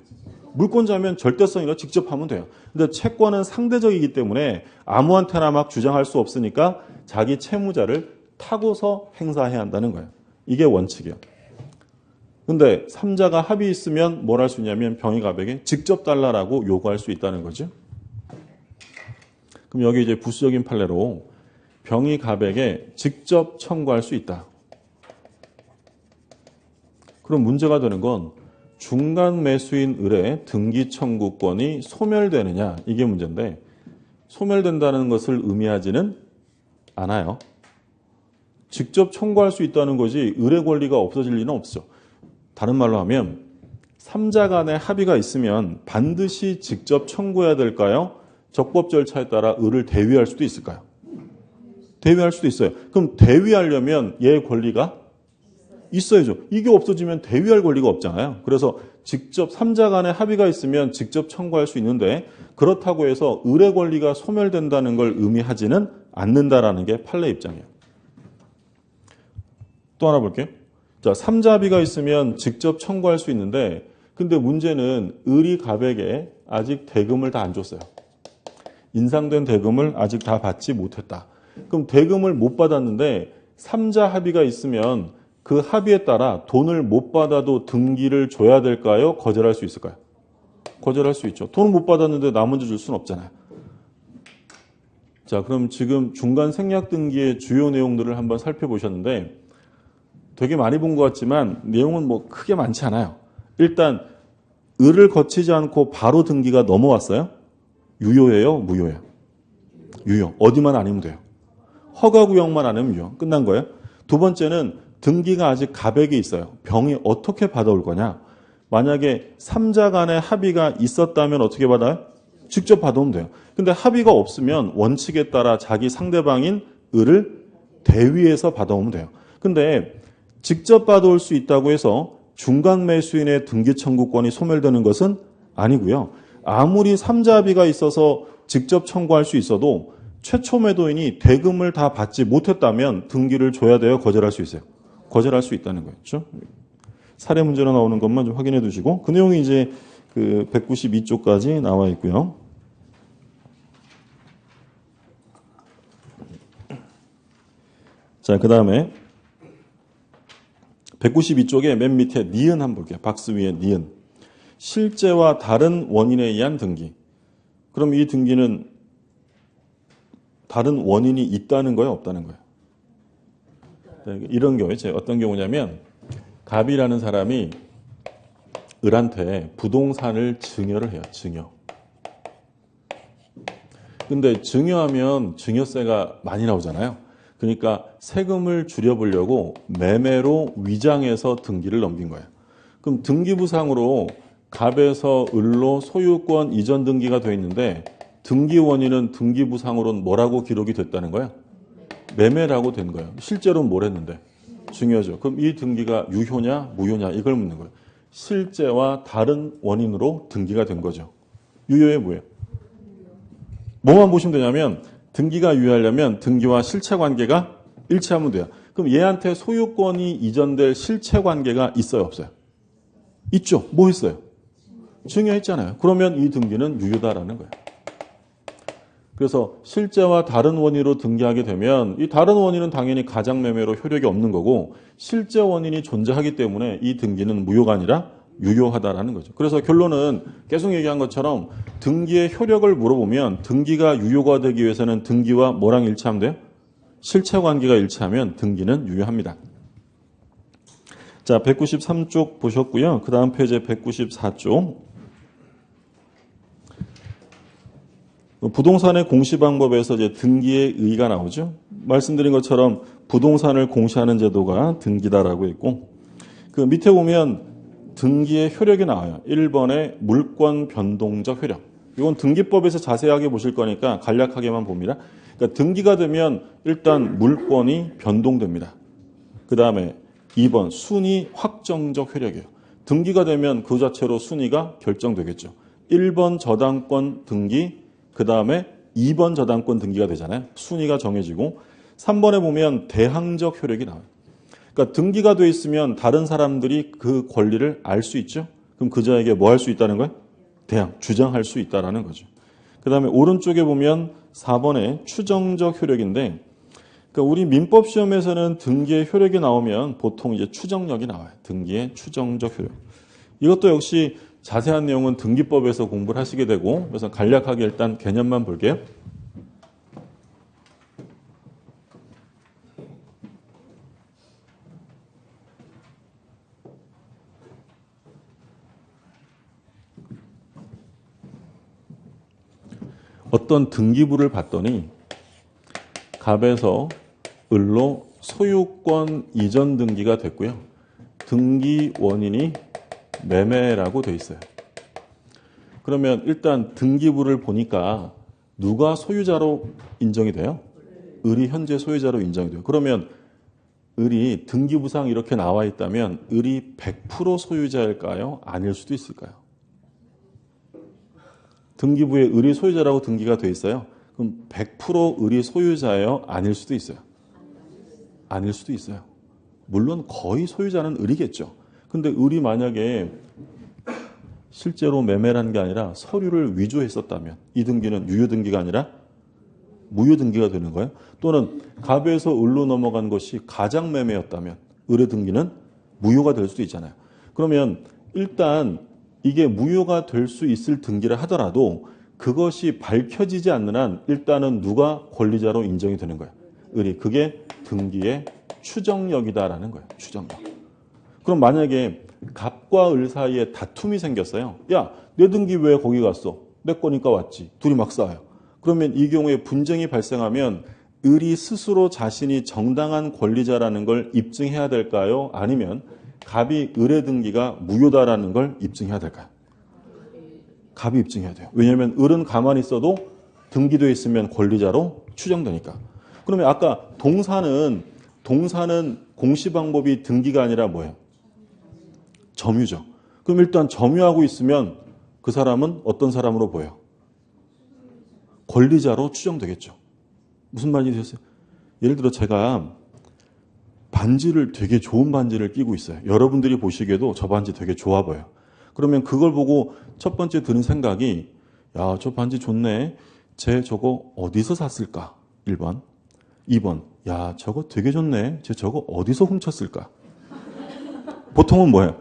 물권자면 절대성이라 직접 하면 돼요. 근데 채권은 상대적이기 때문에 아무한테나 막 주장할 수 없으니까 자기 채무자를 타고서 행사해야 한다는 거예요. 이게 원칙이에요. 근데 3자가 합의 있으면 뭘 할 수 있냐면 병이 갑에게 직접 달라라고 요구할 수 있다는 거죠. 그럼 여기 이제 부수적인 판례로 병이 갑에게 직접 청구할 수 있다. 그럼 문제가 되는 건 중간 매수인 을의 등기 청구권이 소멸되느냐 이게 문제인데 소멸된다는 것을 의미하지는 않아요. 직접 청구할 수 있다는 거지 을의 권리가 없어질 리는 없죠. 다른 말로 하면 3자 간의 합의가 있으면 반드시 직접 청구해야 될까요? 적법 절차에 따라 을을 대위할 수도 있을까요? 대위할 수도 있어요. 그럼 대위하려면 얘의 권리가 있어야죠. 이게 없어지면 대위할 권리가 없잖아요. 그래서 직접 3자 간의 합의가 있으면 직접 청구할 수 있는데 그렇다고 해서 을의 권리가 소멸된다는 걸 의미하지는 않는다라는 게 판례 입장이에요. 또 하나 볼게요. 자, 3자 합의가 있으면 직접 청구할 수 있는데 근데 문제는 을이 갑에게 아직 대금을 다 안 줬어요. 인상된 대금을 아직 다 받지 못했다. 그럼 대금을 못 받았는데 3자 합의가 있으면 그 합의에 따라 돈을 못 받아도 등기를 줘야 될까요? 거절할 수 있을까요? 거절할 수 있죠. 돈을 못 받았는데 나 먼저 줄 수는 없잖아요. 자, 그럼 지금 중간 생략 등기의 주요 내용들을 한번 살펴보셨는데 되게 많이 본 것 같지만 내용은 뭐 크게 많지 않아요. 일단 을을 거치지 않고 바로 등기가 넘어왔어요. 유효예요? 무효예요? 유효. 어디만 아니면 돼요. 허가구역만 아니면 유효. 끝난 거예요. 두 번째는 등기가 아직 갑에게 있어요. 병이 어떻게 받아올 거냐? 만약에 3자 간의 합의가 있었다면 어떻게 받아요? 직접 받아오면 돼요. 근데 합의가 없으면 원칙에 따라 자기 상대방인 을을 대위해서 받아오면 돼요. 근데 직접 받아올 수 있다고 해서 중간 매수인의 등기 청구권이 소멸되는 것은 아니고요. 아무리 3자 합의가 있어서 직접 청구할 수 있어도 최초 매도인이 대금을 다 받지 못했다면 등기를 줘야 돼요? 거절할 수 있어요? 거절할 수 있다는 거였죠. 사례 문제로 나오는 것만 좀 확인해 두시고 그 내용이 이제 그 192쪽까지 나와 있고요. 자, 그 다음에 192쪽에 맨 밑에 니은 한번 볼게요. 박스 위에 니은. 실제와 다른 원인에 의한 등기. 그럼 이 등기는 다른 원인이 있다는 거예요? 없다는 거예요? 이런 경우에 어떤 경우냐면 갑이라는 사람이 을한테 부동산을 증여를 해요. 증여. 근데 증여하면 증여세가 많이 나오잖아요. 그러니까 세금을 줄여보려고 매매로 위장해서 등기를 넘긴 거예요. 그럼 등기부상으로 갑에서 을로 소유권 이전 등기가 돼 있는데 등기 원인은 등기부상으로는 뭐라고 기록이 됐다는 거예요? 매매라고 된 거예요. 실제로는 뭘 했는데? 중요하죠. 그럼 이 등기가 유효냐 무효냐 이걸 묻는 거예요. 실제와 다른 원인으로 등기가 된 거죠. 유효에 뭐예요? 뭐만 보시면 되냐면 등기가 유효하려면 등기와 실체 관계가 일치하면 돼요. 그럼 얘한테 소유권이 이전될 실체 관계가 있어요 없어요? 있죠. 뭐 했어요? 증여했잖아요. 그러면 이 등기는 유효다라는 거예요. 그래서 실제와 다른 원인으로 등기하게 되면 이 다른 원인은 당연히 가장매매로 효력이 없는 거고 실제 원인이 존재하기 때문에 이 등기는 무효가 아니라 유효하다라는 거죠. 그래서 결론은 계속 얘기한 것처럼 등기의 효력을 물어보면 등기가 유효가 되기 위해서는 등기와 뭐랑 일치하면 돼요? 실체관계가 일치하면 등기는 유효합니다. 자, 193쪽 보셨고요. 그 다음 페이지 194쪽. 부동산의 공시 방법에서 이제 등기의 의의가 나오죠. 말씀드린 것처럼 부동산을 공시하는 제도가 등기다라고 했고, 그 밑에 보면 등기의 효력이 나와요. 1번의 물권 변동적 효력. 이건 등기법에서 자세하게 보실 거니까 간략하게만 봅니다. 그러니까 등기가 되면 일단 물권이 변동됩니다. 그 다음에 2번 순위 확정적 효력이에요. 등기가 되면 그 자체로 순위가 결정되겠죠. 1번 저당권 등기, 그 다음에 2번 저당권 등기가 되잖아요. 순위가 정해지고 3번에 보면 대항적 효력이 나와요. 그러니까 등기가 돼 있으면 다른 사람들이 그 권리를 알 수 있죠. 그럼 그자에게 뭐 할 수 있다는 거예요? 대항, 주장할 수 있다는 거죠. 그 다음에 오른쪽에 보면 4번에 추정적 효력인데, 그러니까 우리 민법 시험에서는 등기의 효력이 나오면 보통 이제 추정력이 나와요. 등기의 추정적 효력. 이것도 역시 자세한 내용은 등기법에서 공부를 하시게 되고, 그래서 간략하게 일단 개념만 볼게요. 어떤 등기부를 봤더니 갑에서 을로 소유권 이전 등기가 됐고요. 등기 원인이 매매라고 돼 있어요. 그러면 일단 등기부를 보니까 누가 소유자로 인정이 돼요? 을이 현재 소유자로 인정이 돼요. 그러면 을이 등기부상 이렇게 나와 있다면 을이 100% 소유자일까요? 아닐 수도 있을까요? 등기부에 을이 소유자라고 등기가 돼 있어요. 그럼 100% 을이 소유자예요? 아닐 수도 있어요. 아닐 수도 있어요. 물론 거의 소유자는 을이겠죠. 근데 을이 만약에 실제로 매매라는 게 아니라 서류를 위조했었다면 이 등기는 유효등기가 아니라 무효등기가 되는 거예요. 또는 갑에서 을로 넘어간 것이 가장매매였다면 을의 등기는 무효가 될 수도 있잖아요. 그러면 일단 이게 무효가 될 수 있을 등기를 하더라도 그것이 밝혀지지 않는 한 일단은 누가 권리자로 인정이 되는 거예요. 을이. 그게 등기의 추정력이다라는 거예요. 추정력. 그럼 만약에 갑과 을 사이에 다툼이 생겼어요. 야, 내 등기 왜 거기 갔어? 내 거니까 왔지. 둘이 막 싸워요. 그러면 이 경우에 분쟁이 발생하면 을이 스스로 자신이 정당한 권리자라는 걸 입증해야 될까요? 아니면 갑이 을의 등기가 무효다라는 걸 입증해야 될까요? 갑이 입증해야 돼요. 왜냐하면 을은 가만히 있어도 등기되어 있으면 권리자로 추정되니까. 그러면 아까 동사는 공시 방법이 등기가 아니라 뭐예요? 점유죠. 그럼 일단 점유하고 있으면 그 사람은 어떤 사람으로 보여요? 권리자로 추정되겠죠. 무슨 말인지 되셨어요? 예를 들어 제가 반지를 되게 좋은 반지를 끼고 있어요. 여러분들이 보시기에도 저 반지 되게 좋아 보여요. 그러면 그걸 보고 첫 번째 드는 생각이 야, 저 반지 좋네. 쟤 저거 어디서 샀을까? 1번. 2번. 야, 저거 되게 좋네. 쟤 저거 어디서 훔쳤을까? 보통은 뭐예요?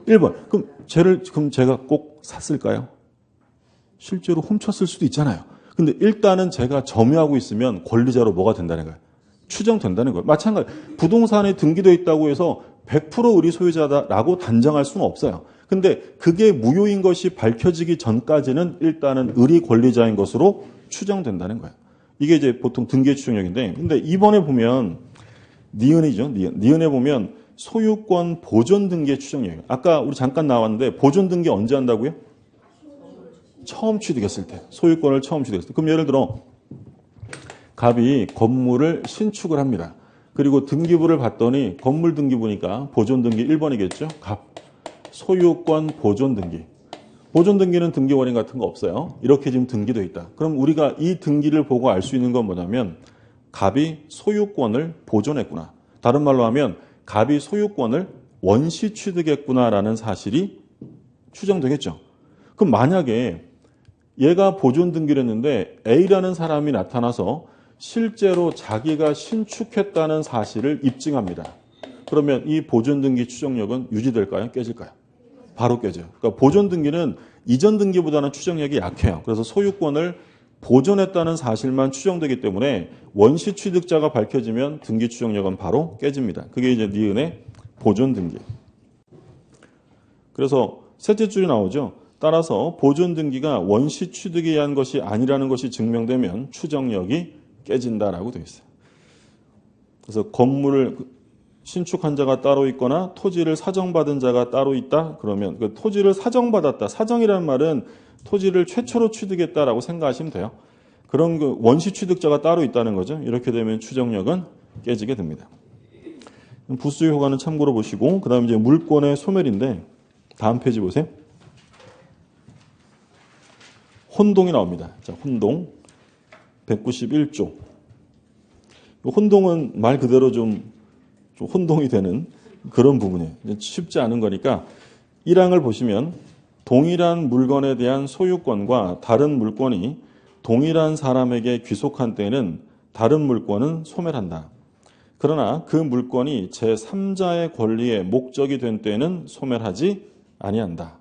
1번. 그럼 제가 꼭 샀을까요? 실제로 훔쳤을 수도 있잖아요. 근데 일단은 제가 점유하고 있으면 권리자로 뭐가 된다는 거예요? 추정된다는 거예요. 마찬가지 부동산에 등기되어 있다고 해서 100% 을이 소유자다라고 단정할 수는 없어요. 근데 그게 무효인 것이 밝혀지기 전까지는 일단은 을이 권리자인 것으로 추정된다는 거예요. 이게 이제 보통 등기의 추정력인데, 근데 이번에 보면 니은이죠. 니은에 보면 소유권 보존 등기의 추정력이에요. 아까 우리 잠깐 나왔는데 보존 등기 언제 한다고요? 처음 취득했을 때. 소유권을 처음 취득했을 때. 그럼 예를 들어 갑이 건물을 신축을 합니다. 그리고 등기부를 봤더니 건물 등기부니까 보존 등기 1번이겠죠. 갑. 소유권 보존 등기. 보존 등기는 등기 원인 같은 거 없어요. 이렇게 지금 등기되어 있다. 그럼 우리가 이 등기를 보고 알 수 있는 건 뭐냐면 갑이 소유권을 보존했구나. 다른 말로 하면 갑이 소유권을 원시 취득했구나라는 사실이 추정되겠죠. 그럼 만약에 얘가 보존 등기를 했는데 A라는 사람이 나타나서 실제로 자기가 신축했다는 사실을 입증합니다. 그러면 이 보존 등기 추정력은 유지될까요? 깨질까요? 바로 깨져요. 그러니까 보존 등기는 이전 등기보다는 추정력이 약해요. 그래서 소유권을 보존했다는 사실만 추정되기 때문에 원시 취득자가 밝혀지면 등기 추정력은 바로 깨집니다. 그게 이제 니은의 보존 등기. 그래서 셋째 줄이 나오죠. 따라서 보존 등기가 원시 취득에 의한 것이 아니라는 것이 증명되면 추정력이 깨진다라고 되어 있어요. 그래서 건물을 신축한 자가 따로 있거나 토지를 사정받은 자가 따로 있다. 그러면 그 토지를 사정받았다. 사정이라는 말은 토지를 최초로 취득했다라고 생각하시면 돼요. 그런 그 원시 취득자가 따로 있다는 거죠. 이렇게 되면 추정력은 깨지게 됩니다. 부수의 효과는 참고로 보시고 그다음에 이제 물권의 소멸인데 다음 페이지 보세요. 혼동이 나옵니다. 자, 혼동 191조. 혼동은 말 그대로 좀 혼동이 되는 그런 부분이에요. 쉽지 않은 거니까 1항을 보시면 동일한 물건에 대한 소유권과 다른 물건이 동일한 사람에게 귀속한 때에는 다른 물건은 소멸한다. 그러나 그 물건이 제3자의 권리의 목적이 된 때에는 소멸하지 아니한다.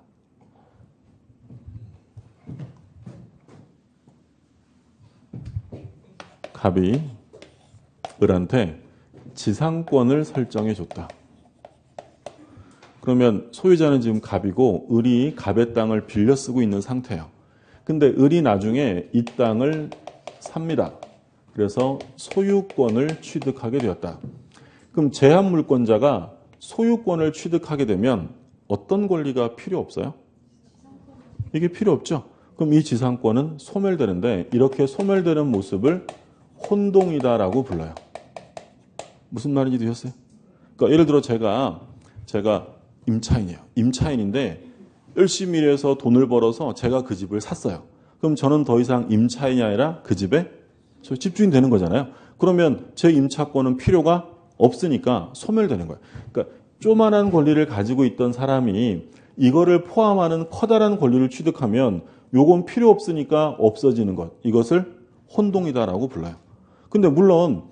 갑이 을한테 지상권을 설정해 줬다. 그러면 소유자는 지금 갑이고 을이 갑의 땅을 빌려 쓰고 있는 상태예요. 근데 을이 나중에 이 땅을 삽니다. 그래서 소유권을 취득하게 되었다. 그럼 제한물권자가 소유권을 취득하게 되면 어떤 권리가 필요 없어요? 이게 필요 없죠. 그럼 이 지상권은 소멸되는데 이렇게 소멸되는 모습을 혼동이다라고 불러요. 무슨 말인지 되셨어요? 그러니까 예를 들어 제가 임차인이에요. 임차인인데 열심히 일해서 돈을 벌어서 제가 그 집을 샀어요. 그럼 저는 더 이상 임차인이 아니라 그 집에 집주인 되는 거잖아요. 그러면 제 임차권은 필요가 없으니까 소멸되는 거예요. 그러니까 조만한 권리를 가지고 있던 사람이 이거를 포함하는 커다란 권리를 취득하면 요건 필요 없으니까 없어지는 것. 이것을 혼동이다라고 불러요. 근데 물론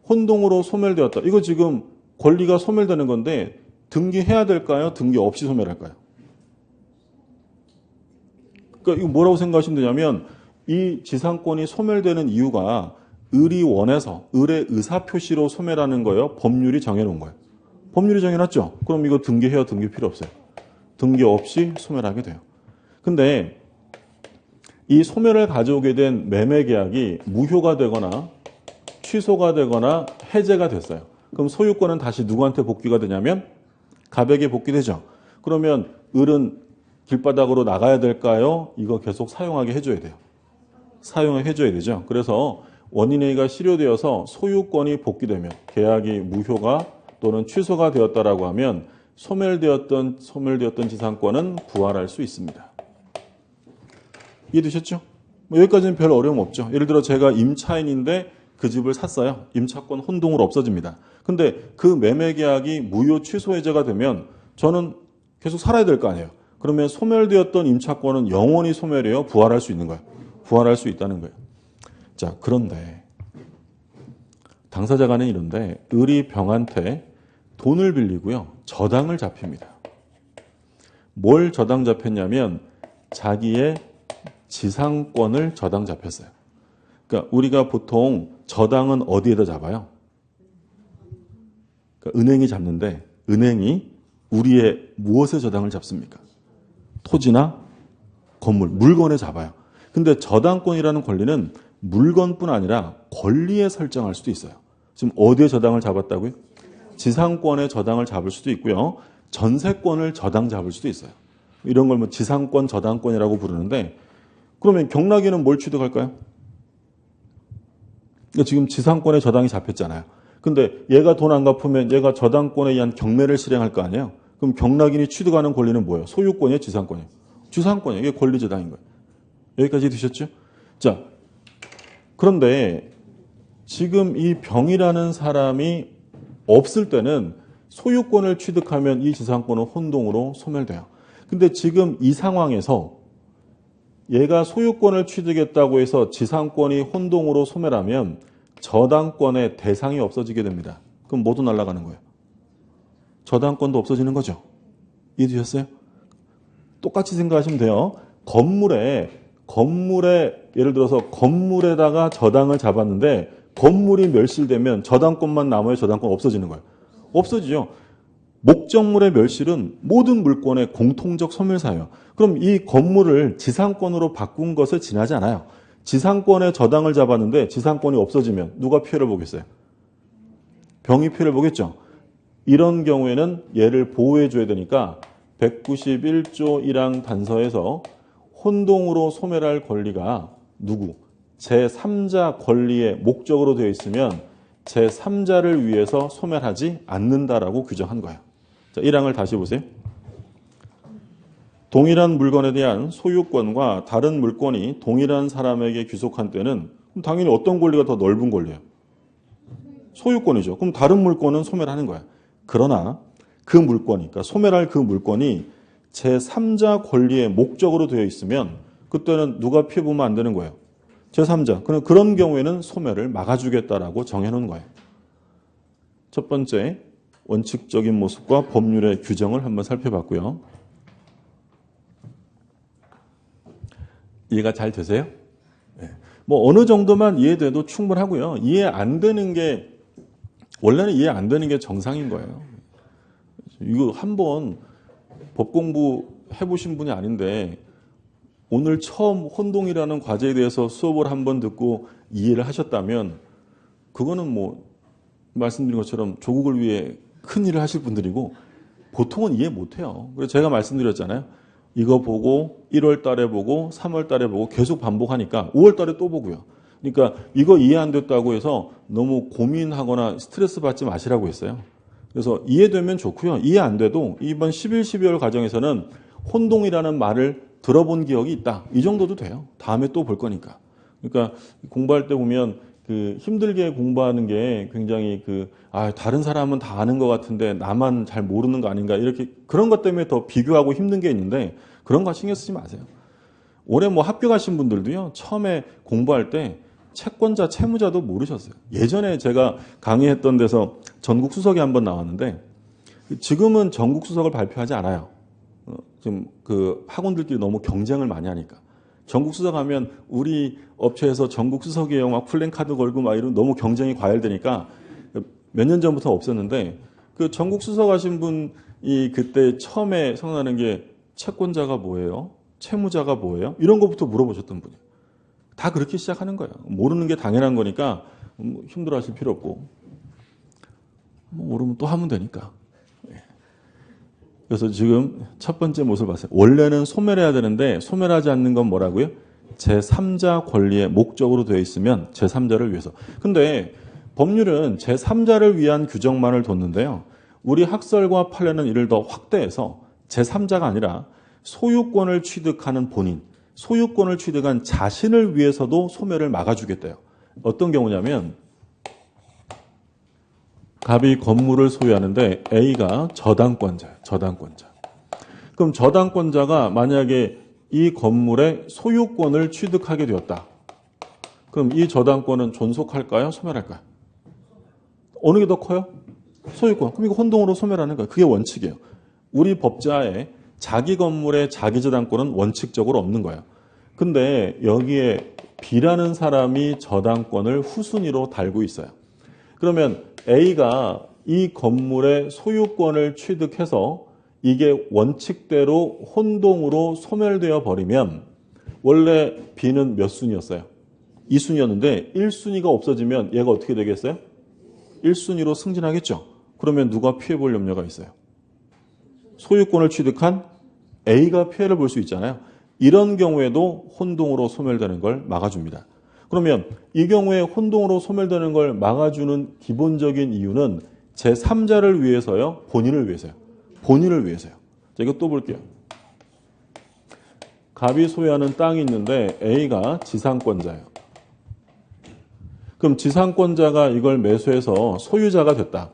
혼동으로 소멸되었다. 이거 지금 권리가 소멸되는 건데 등기해야 될까요? 등기 없이 소멸할까요? 그러니까 이거 뭐라고 생각하시면 되냐면 이 지상권이 소멸되는 이유가 을이 원해서 을의 의사표시로 소멸하는 거예요. 법률이 정해놓은 거예요. 법률이 정해놨죠. 그럼 이거 등기해야 등기 필요 없어요. 등기 없이 소멸하게 돼요. 근데 이 소멸을 가져오게 된 매매계약이 무효가 되거나 취소가 되거나 해제가 됐어요. 그럼 소유권은 다시 누구한테 복귀가 되냐면 갑에게 복귀되죠. 그러면 을은 길바닥으로 나가야 될까요? 이거 계속 사용하게 해줘야 돼요. 사용을 해줘야 되죠. 그래서 원인A가 실효되어서 소유권이 복귀되면 계약이 무효가 또는 취소가 되었다라고 하면 소멸되었던 지상권은 부활할 수 있습니다. 이해되셨죠? 여기까지는 별 어려움 없죠. 예를 들어 제가 임차인인데 그 집을 샀어요. 임차권 혼동으로 없어집니다. 근데 그 매매계약이 무효 취소 해제가 되면 저는 계속 살아야 될 거 아니에요. 그러면 소멸되었던 임차권은 영원히 소멸해요. 부활할 수 있는 거예요. 부활할 수 있다는 거예요. 자, 그런데 당사자간은 이런데 을이 병한테 돈을 빌리고요. 저당을 잡힙니다. 뭘 저당 잡혔냐면 자기의 지상권을 저당 잡혔어요. 그러니까 우리가 보통 저당은 어디에다 잡아요? 그러니까 은행이 잡는데 은행이 우리의 무엇에 저당을 잡습니까? 토지나 건물, 물건에 잡아요. 근데 저당권이라는 권리는 물건뿐 아니라 권리에 설정할 수도 있어요. 지금 어디에 저당을 잡았다고요? 지상권에 저당을 잡을 수도 있고요. 전세권을 저당 잡을 수도 있어요. 이런 걸 뭐 지상권, 저당권이라고 부르는데 그러면 경락이는 뭘 취득할까요? 그러니까 지금 지상권에 저당이 잡혔잖아요. 근데 얘가 돈 안 갚으면 얘가 저당권에 의한 경매를 실행할 거 아니에요? 그럼 경락인이 취득하는 권리는 뭐예요? 소유권이에요? 지상권이에요? 지상권이에요. 이게 권리저당인 거예요. 여기까지 드셨죠? 자, 그런데 지금 이 병이라는 사람이 없을 때는 소유권을 취득하면 이 지상권은 혼동으로 소멸돼요. 근데 지금 이 상황에서 얘가 소유권을 취득했다고 해서 지상권이 혼동으로 소멸하면 저당권의 대상이 없어지게 됩니다. 그럼 모두 날아가는 거예요. 저당권도 없어지는 거죠. 이해되셨어요? 똑같이 생각하시면 돼요. 건물에 예를 들어서 건물에다가 저당을 잡았는데 건물이 멸실되면 저당권만 남아요? 저당권 없어지는 거예요? 없어지죠. 목적물의 멸실은 모든 물권의 공통적 소멸사예요. 그럼 이 건물을 지상권으로 바꾼 것을 지나지 않아요. 지상권에 저당을 잡았는데 지상권이 없어지면 누가 피해를 보겠어요? 병이 피해를 보겠죠. 이런 경우에는 얘를 보호해 줘야 되니까 191조 1항 단서에서 혼동으로 소멸할 권리가 누구? 제3자 권리의 목적으로 되어 있으면 제3자를 위해서 소멸하지 않는다라고 규정한 거예요. 자, 1항을 다시 보세요. 동일한 물건에 대한 소유권과 다른 물건이 동일한 사람에게 귀속한 때는 그럼 당연히 어떤 권리가 더 넓은 권리예요? 소유권이죠. 그럼 다른 물건은 소멸하는 거야. 그러나 그 물건이, 그러니까 소멸할 그 물건이 제3자 권리의 목적으로 되어 있으면 그때는 누가 피해 보면 안 되는 거예요? 제3자. 그런 경우에는 소멸을 막아주겠다라고 정해놓은 거예요. 첫 번째, 원칙적인 모습과 법률의 규정을 한번 살펴봤고요. 이해가 잘 되세요? 네. 뭐 어느 정도만 이해돼도 충분하고요. 이해 안 되는 게 원래는 이해 안 되는 게 정상인 거예요. 이거 한번 법 공부 해보신 분이 아닌데 오늘 처음 혼동이라는 과제에 대해서 수업을 한번 듣고 이해를 하셨다면 그거는 뭐 말씀드린 것처럼 조국을 위해 큰 일을 하실 분들이고 보통은 이해 못해요. 그래서 제가 말씀드렸잖아요. 이거 보고 1월 달에 보고 3월 달에 보고 계속 반복하니까 5월 달에 또 보고요. 그러니까 이거 이해 안 됐다고 해서 너무 고민하거나 스트레스 받지 마시라고 했어요. 그래서 이해되면 좋고요. 이해 안 돼도 이번 11, 12월 과정에서는 혼동이라는 말을 들어본 기억이 있다. 이 정도도 돼요. 다음에 또 볼 거니까. 그러니까 공부할 때 보면 그 힘들게 공부하는 게 굉장히 다른 사람은 다 아는 것 같은데 나만 잘 모르는 거 아닌가 이렇게 그런 것 때문에 더 비교하고 힘든 게 있는데 그런 거 신경 쓰지 마세요. 올해 뭐 합격하신 분들도요. 처음에 공부할 때 채권자, 채무자도 모르셨어요. 예전에 제가 강의했던 데서 전국 수석이 한번 나왔는데 지금은 전국 수석을 발표하지 않아요. 지금 그 학원들끼리 너무 경쟁을 많이 하니까. 전국 수석하면 우리 업체에서 전국 수석이에요. 막 플랜카드 걸고 막 이런 너무 경쟁이 과열되니까 몇 년 전부터 없었는데 그 전국 수석하신 분이 그때 처음에 생각나는 게 채권자가 뭐예요? 채무자가 뭐예요? 이런 것부터 물어보셨던 분이에요. 다 그렇게 시작하는 거예요. 모르는 게 당연한 거니까 힘들어하실 필요 없고 모르면 또 하면 되니까. 그래서 지금 첫 번째 모습을 봤어요. 원래는 소멸해야 되는데 소멸하지 않는 건 뭐라고요? 제3자 권리의 목적으로 되어 있으면 제3자를 위해서. 근데 법률은 제3자를 위한 규정만을 뒀는데요. 우리 학설과 판례는 이를 더 확대해서 제3자가 아니라 소유권을 취득하는 본인, 소유권을 취득한 자신을 위해서도 소멸을 막아주겠대요. 어떤 경우냐면 갑이 건물을 소유하는데 A가 저당권자예요. 저당권자. 그럼 저당권자가 만약에 이 건물의 소유권을 취득하게 되었다. 그럼 이 저당권은 존속할까요? 소멸할까요? 어느 게 더 커요? 소유권. 그럼 이거 혼동으로 소멸하는 거예요. 그게 원칙이에요. 우리 법자에 자기 건물의 자기 저당권은 원칙적으로 없는 거예요. 근데 여기에 B라는 사람이 저당권을 후순위로 달고 있어요. 그러면 A가 이 건물의 소유권을 취득해서 이게 원칙대로 혼동으로 소멸되어 버리면 원래 B는 몇 순위였어요? 2순위였는데 1순위가 없어지면 얘가 어떻게 되겠어요? 1순위로 승진하겠죠. 그러면 누가 피해볼 염려가 있어요? 소유권을 취득한 A가 피해를 볼 수 있잖아요. 이런 경우에도 혼동으로 소멸되는 걸 막아줍니다. 그러면 이 경우에 혼동으로 소멸되는 걸 막아주는 기본적인 이유는 제3자를 위해서요? 본인을 위해서요? 본인을 위해서요. 자, 이거 또 볼게요. 갑이 소유하는 땅이 있는데 A가 지상권자예요. 그럼 지상권자가 이걸 매수해서 소유자가 됐다.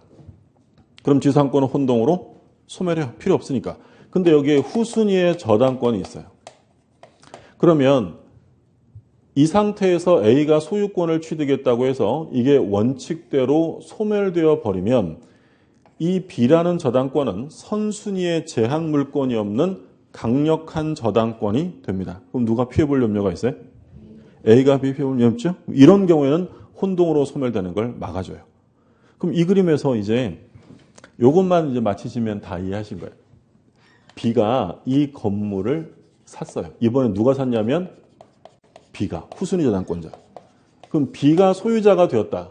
그럼 지상권은 혼동으로 소멸해요. 필요 없으니까. 근데 여기에 후순위에 저당권이 있어요. 그러면 이 상태에서 A가 소유권을 취득했다고 해서 이게 원칙대로 소멸되어 버리면 이 B라는 저당권은 선순위의 제한 물권이 없는 강력한 저당권이 됩니다. 그럼 누가 피해볼 염려가 있어요? A가 B 피해볼 염려 없죠? 이런 경우에는 혼동으로 소멸되는 걸 막아줘요. 그럼 이 그림에서 이제 요것만 이제 맞히시면 다 이해하신 거예요. B가 이 건물을 샀어요. 이번에 누가 샀냐면 B가 후순위 저당권자. 그럼 B가 소유자가 되었다.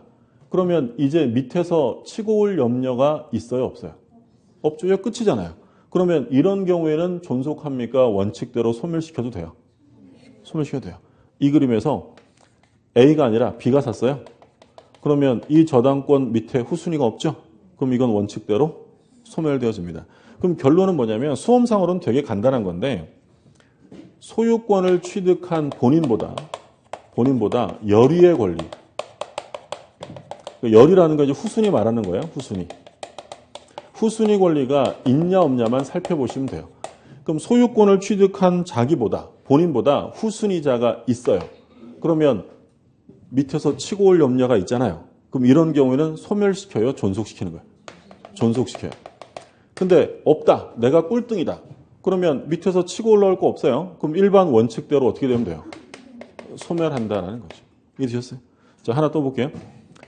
그러면 이제 밑에서 치고 올 염려가 있어요, 없어요? 없죠. 이게 끝이잖아요. 그러면 이런 경우에는 존속합니까? 원칙대로 소멸시켜도 돼요. 소멸시켜도 돼요. 이 그림에서 A가 아니라 B가 샀어요. 그러면 이 저당권 밑에 후순위가 없죠? 그럼 이건 원칙대로 소멸되어집니다. 그럼 결론은 뭐냐면 수험상으로는 되게 간단한 건데 소유권을 취득한 본인보다 열의의 권리. 열의라는 건 이제 후순위 말하는 거예요. 후순위 권리가 있냐 없냐만 살펴보시면 돼요. 그럼 소유권을 취득한 본인보다 후순위자가 있어요. 그러면 밑에서 치고 올 염려가 있잖아요. 그럼 이런 경우에는 소멸시켜요? 존속시키는 거예요? 존속시켜요. 근데 없다. 내가 꼴등이다. 그러면 밑에서 치고 올라올 거 없어요. 그럼 일반 원칙대로 어떻게 되면 돼요? 소멸한다는 거죠. 이해되셨어요? 자, 하나 또 볼게요.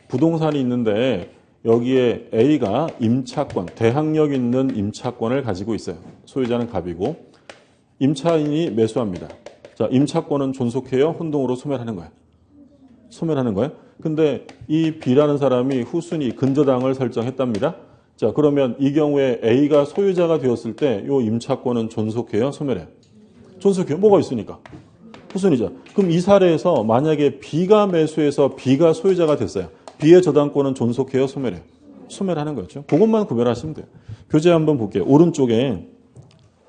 부동산이 있는데 여기에 A가 임차권, 대항력 있는 임차권을 가지고 있어요. 소유자는 갑이고 임차인이 매수합니다. 자, 임차권은 존속해요? 혼동으로 소멸하는 거예요? 소멸하는 거예요? 근데 이 B라는 사람이 후순위 근저당을 설정했답니다. 자, 그러면 이 경우에 A가 소유자가 되었을 때 이 임차권은 존속해요? 소멸해요? 존속해요. 뭐가 있으니까? 후순위자. 그럼 이 사례에서 만약에 B가 매수해서 B가 소유자가 됐어요. B의 저당권은 존속해요? 소멸해요? 소멸하는 거죠. 그것만 구별하시면 돼요. 교재 한번 볼게요. 오른쪽에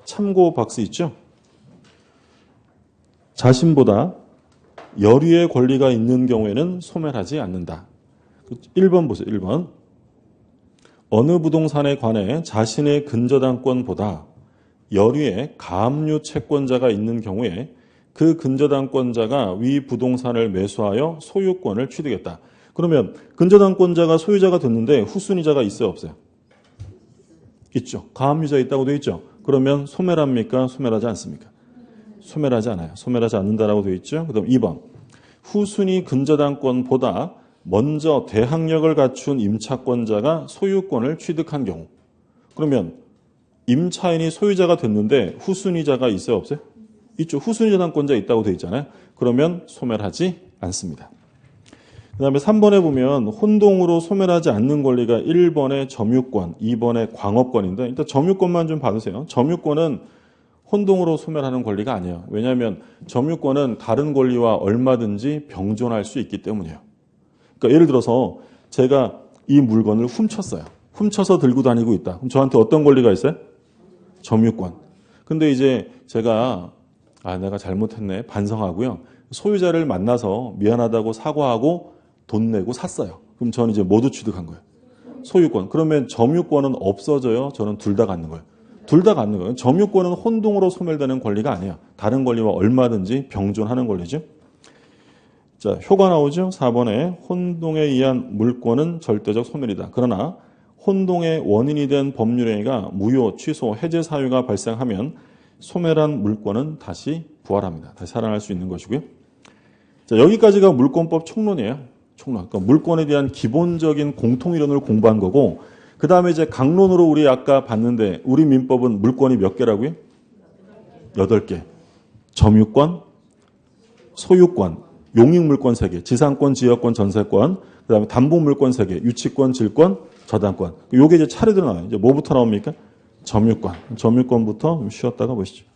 참고 박스 있죠? 자신보다 열의의 권리가 있는 경우에는 소멸하지 않는다. 1번 보세요. 1번. 어느 부동산에 관해 자신의 근저당권보다 열의의 가압류 채권자가 있는 경우에 그 근저당권자가 위 부동산을 매수하여 소유권을 취득했다. 그러면 근저당권자가 소유자가 됐는데 후순위자가 있어요, 없어요? 있죠. 가압류자 있다고 되어 있죠. 그러면 소멸합니까? 소멸하지 않습니까? 소멸하지 않아요. 소멸하지 않는다라고 되어 있죠. 그다음 2번. 후순위 근저당권보다 먼저 대항력을 갖춘 임차권자가 소유권을 취득한 경우. 그러면 임차인이 소유자가 됐는데 후순위자가 있어요, 없어요? 있죠. 후순위 저당권자 있다고 되어 있잖아요. 그러면 소멸하지 않습니다. 그 다음에 3번에 보면 혼동으로 소멸하지 않는 권리가 1번의 점유권, 2번의 광업권인데 일단 점유권만 좀 받으세요. 점유권은 혼동으로 소멸하는 권리가 아니에요. 왜냐하면 점유권은 다른 권리와 얼마든지 병존할 수 있기 때문이에요. 그러니까 예를 들어서 제가 이 물건을 훔쳤어요. 훔쳐서 들고 다니고 있다. 그럼 저한테 어떤 권리가 있어요? 점유권. 근데 이제 제가 내가 잘못했네. 반성하고요. 소유자를 만나서 미안하다고 사과하고 돈 내고 샀어요. 그럼 저는 이제 모두 취득한 거예요. 소유권. 그러면 점유권은 없어져요? 저는 둘 다 갖는 거예요. 둘 다 갖는 거예요. 점유권은 혼동으로 소멸되는 권리가 아니에요. 다른 권리와 얼마든지 병존하는 권리죠. 자, 효가 나오죠. 4번에 혼동에 의한 물권은 절대적 소멸이다. 그러나 혼동의 원인이 된 법률행위가 무효, 취소, 해제 사유가 발생하면 소멸한 물권은 다시 부활합니다. 다시 살아날 수 있는 것이고요. 자, 여기까지가 물권법 총론이에요. 총론. 그러니까 물권에 대한 기본적인 공통이론을 공부한 거고, 그 다음에 이제 강론으로 우리 아까 봤는데, 우리 민법은 물권이 몇 개라고요? 8개. 점유권, 소유권, 용익물권 3개, 지상권, 지역권, 전세권, 그 다음에 담보물권 3개, 유치권, 질권, 저당권. 요게 이제 차례대로 나와요. 이제 뭐부터 나옵니까? 점유권. 점유권부터 좀 쉬었다가 보시죠.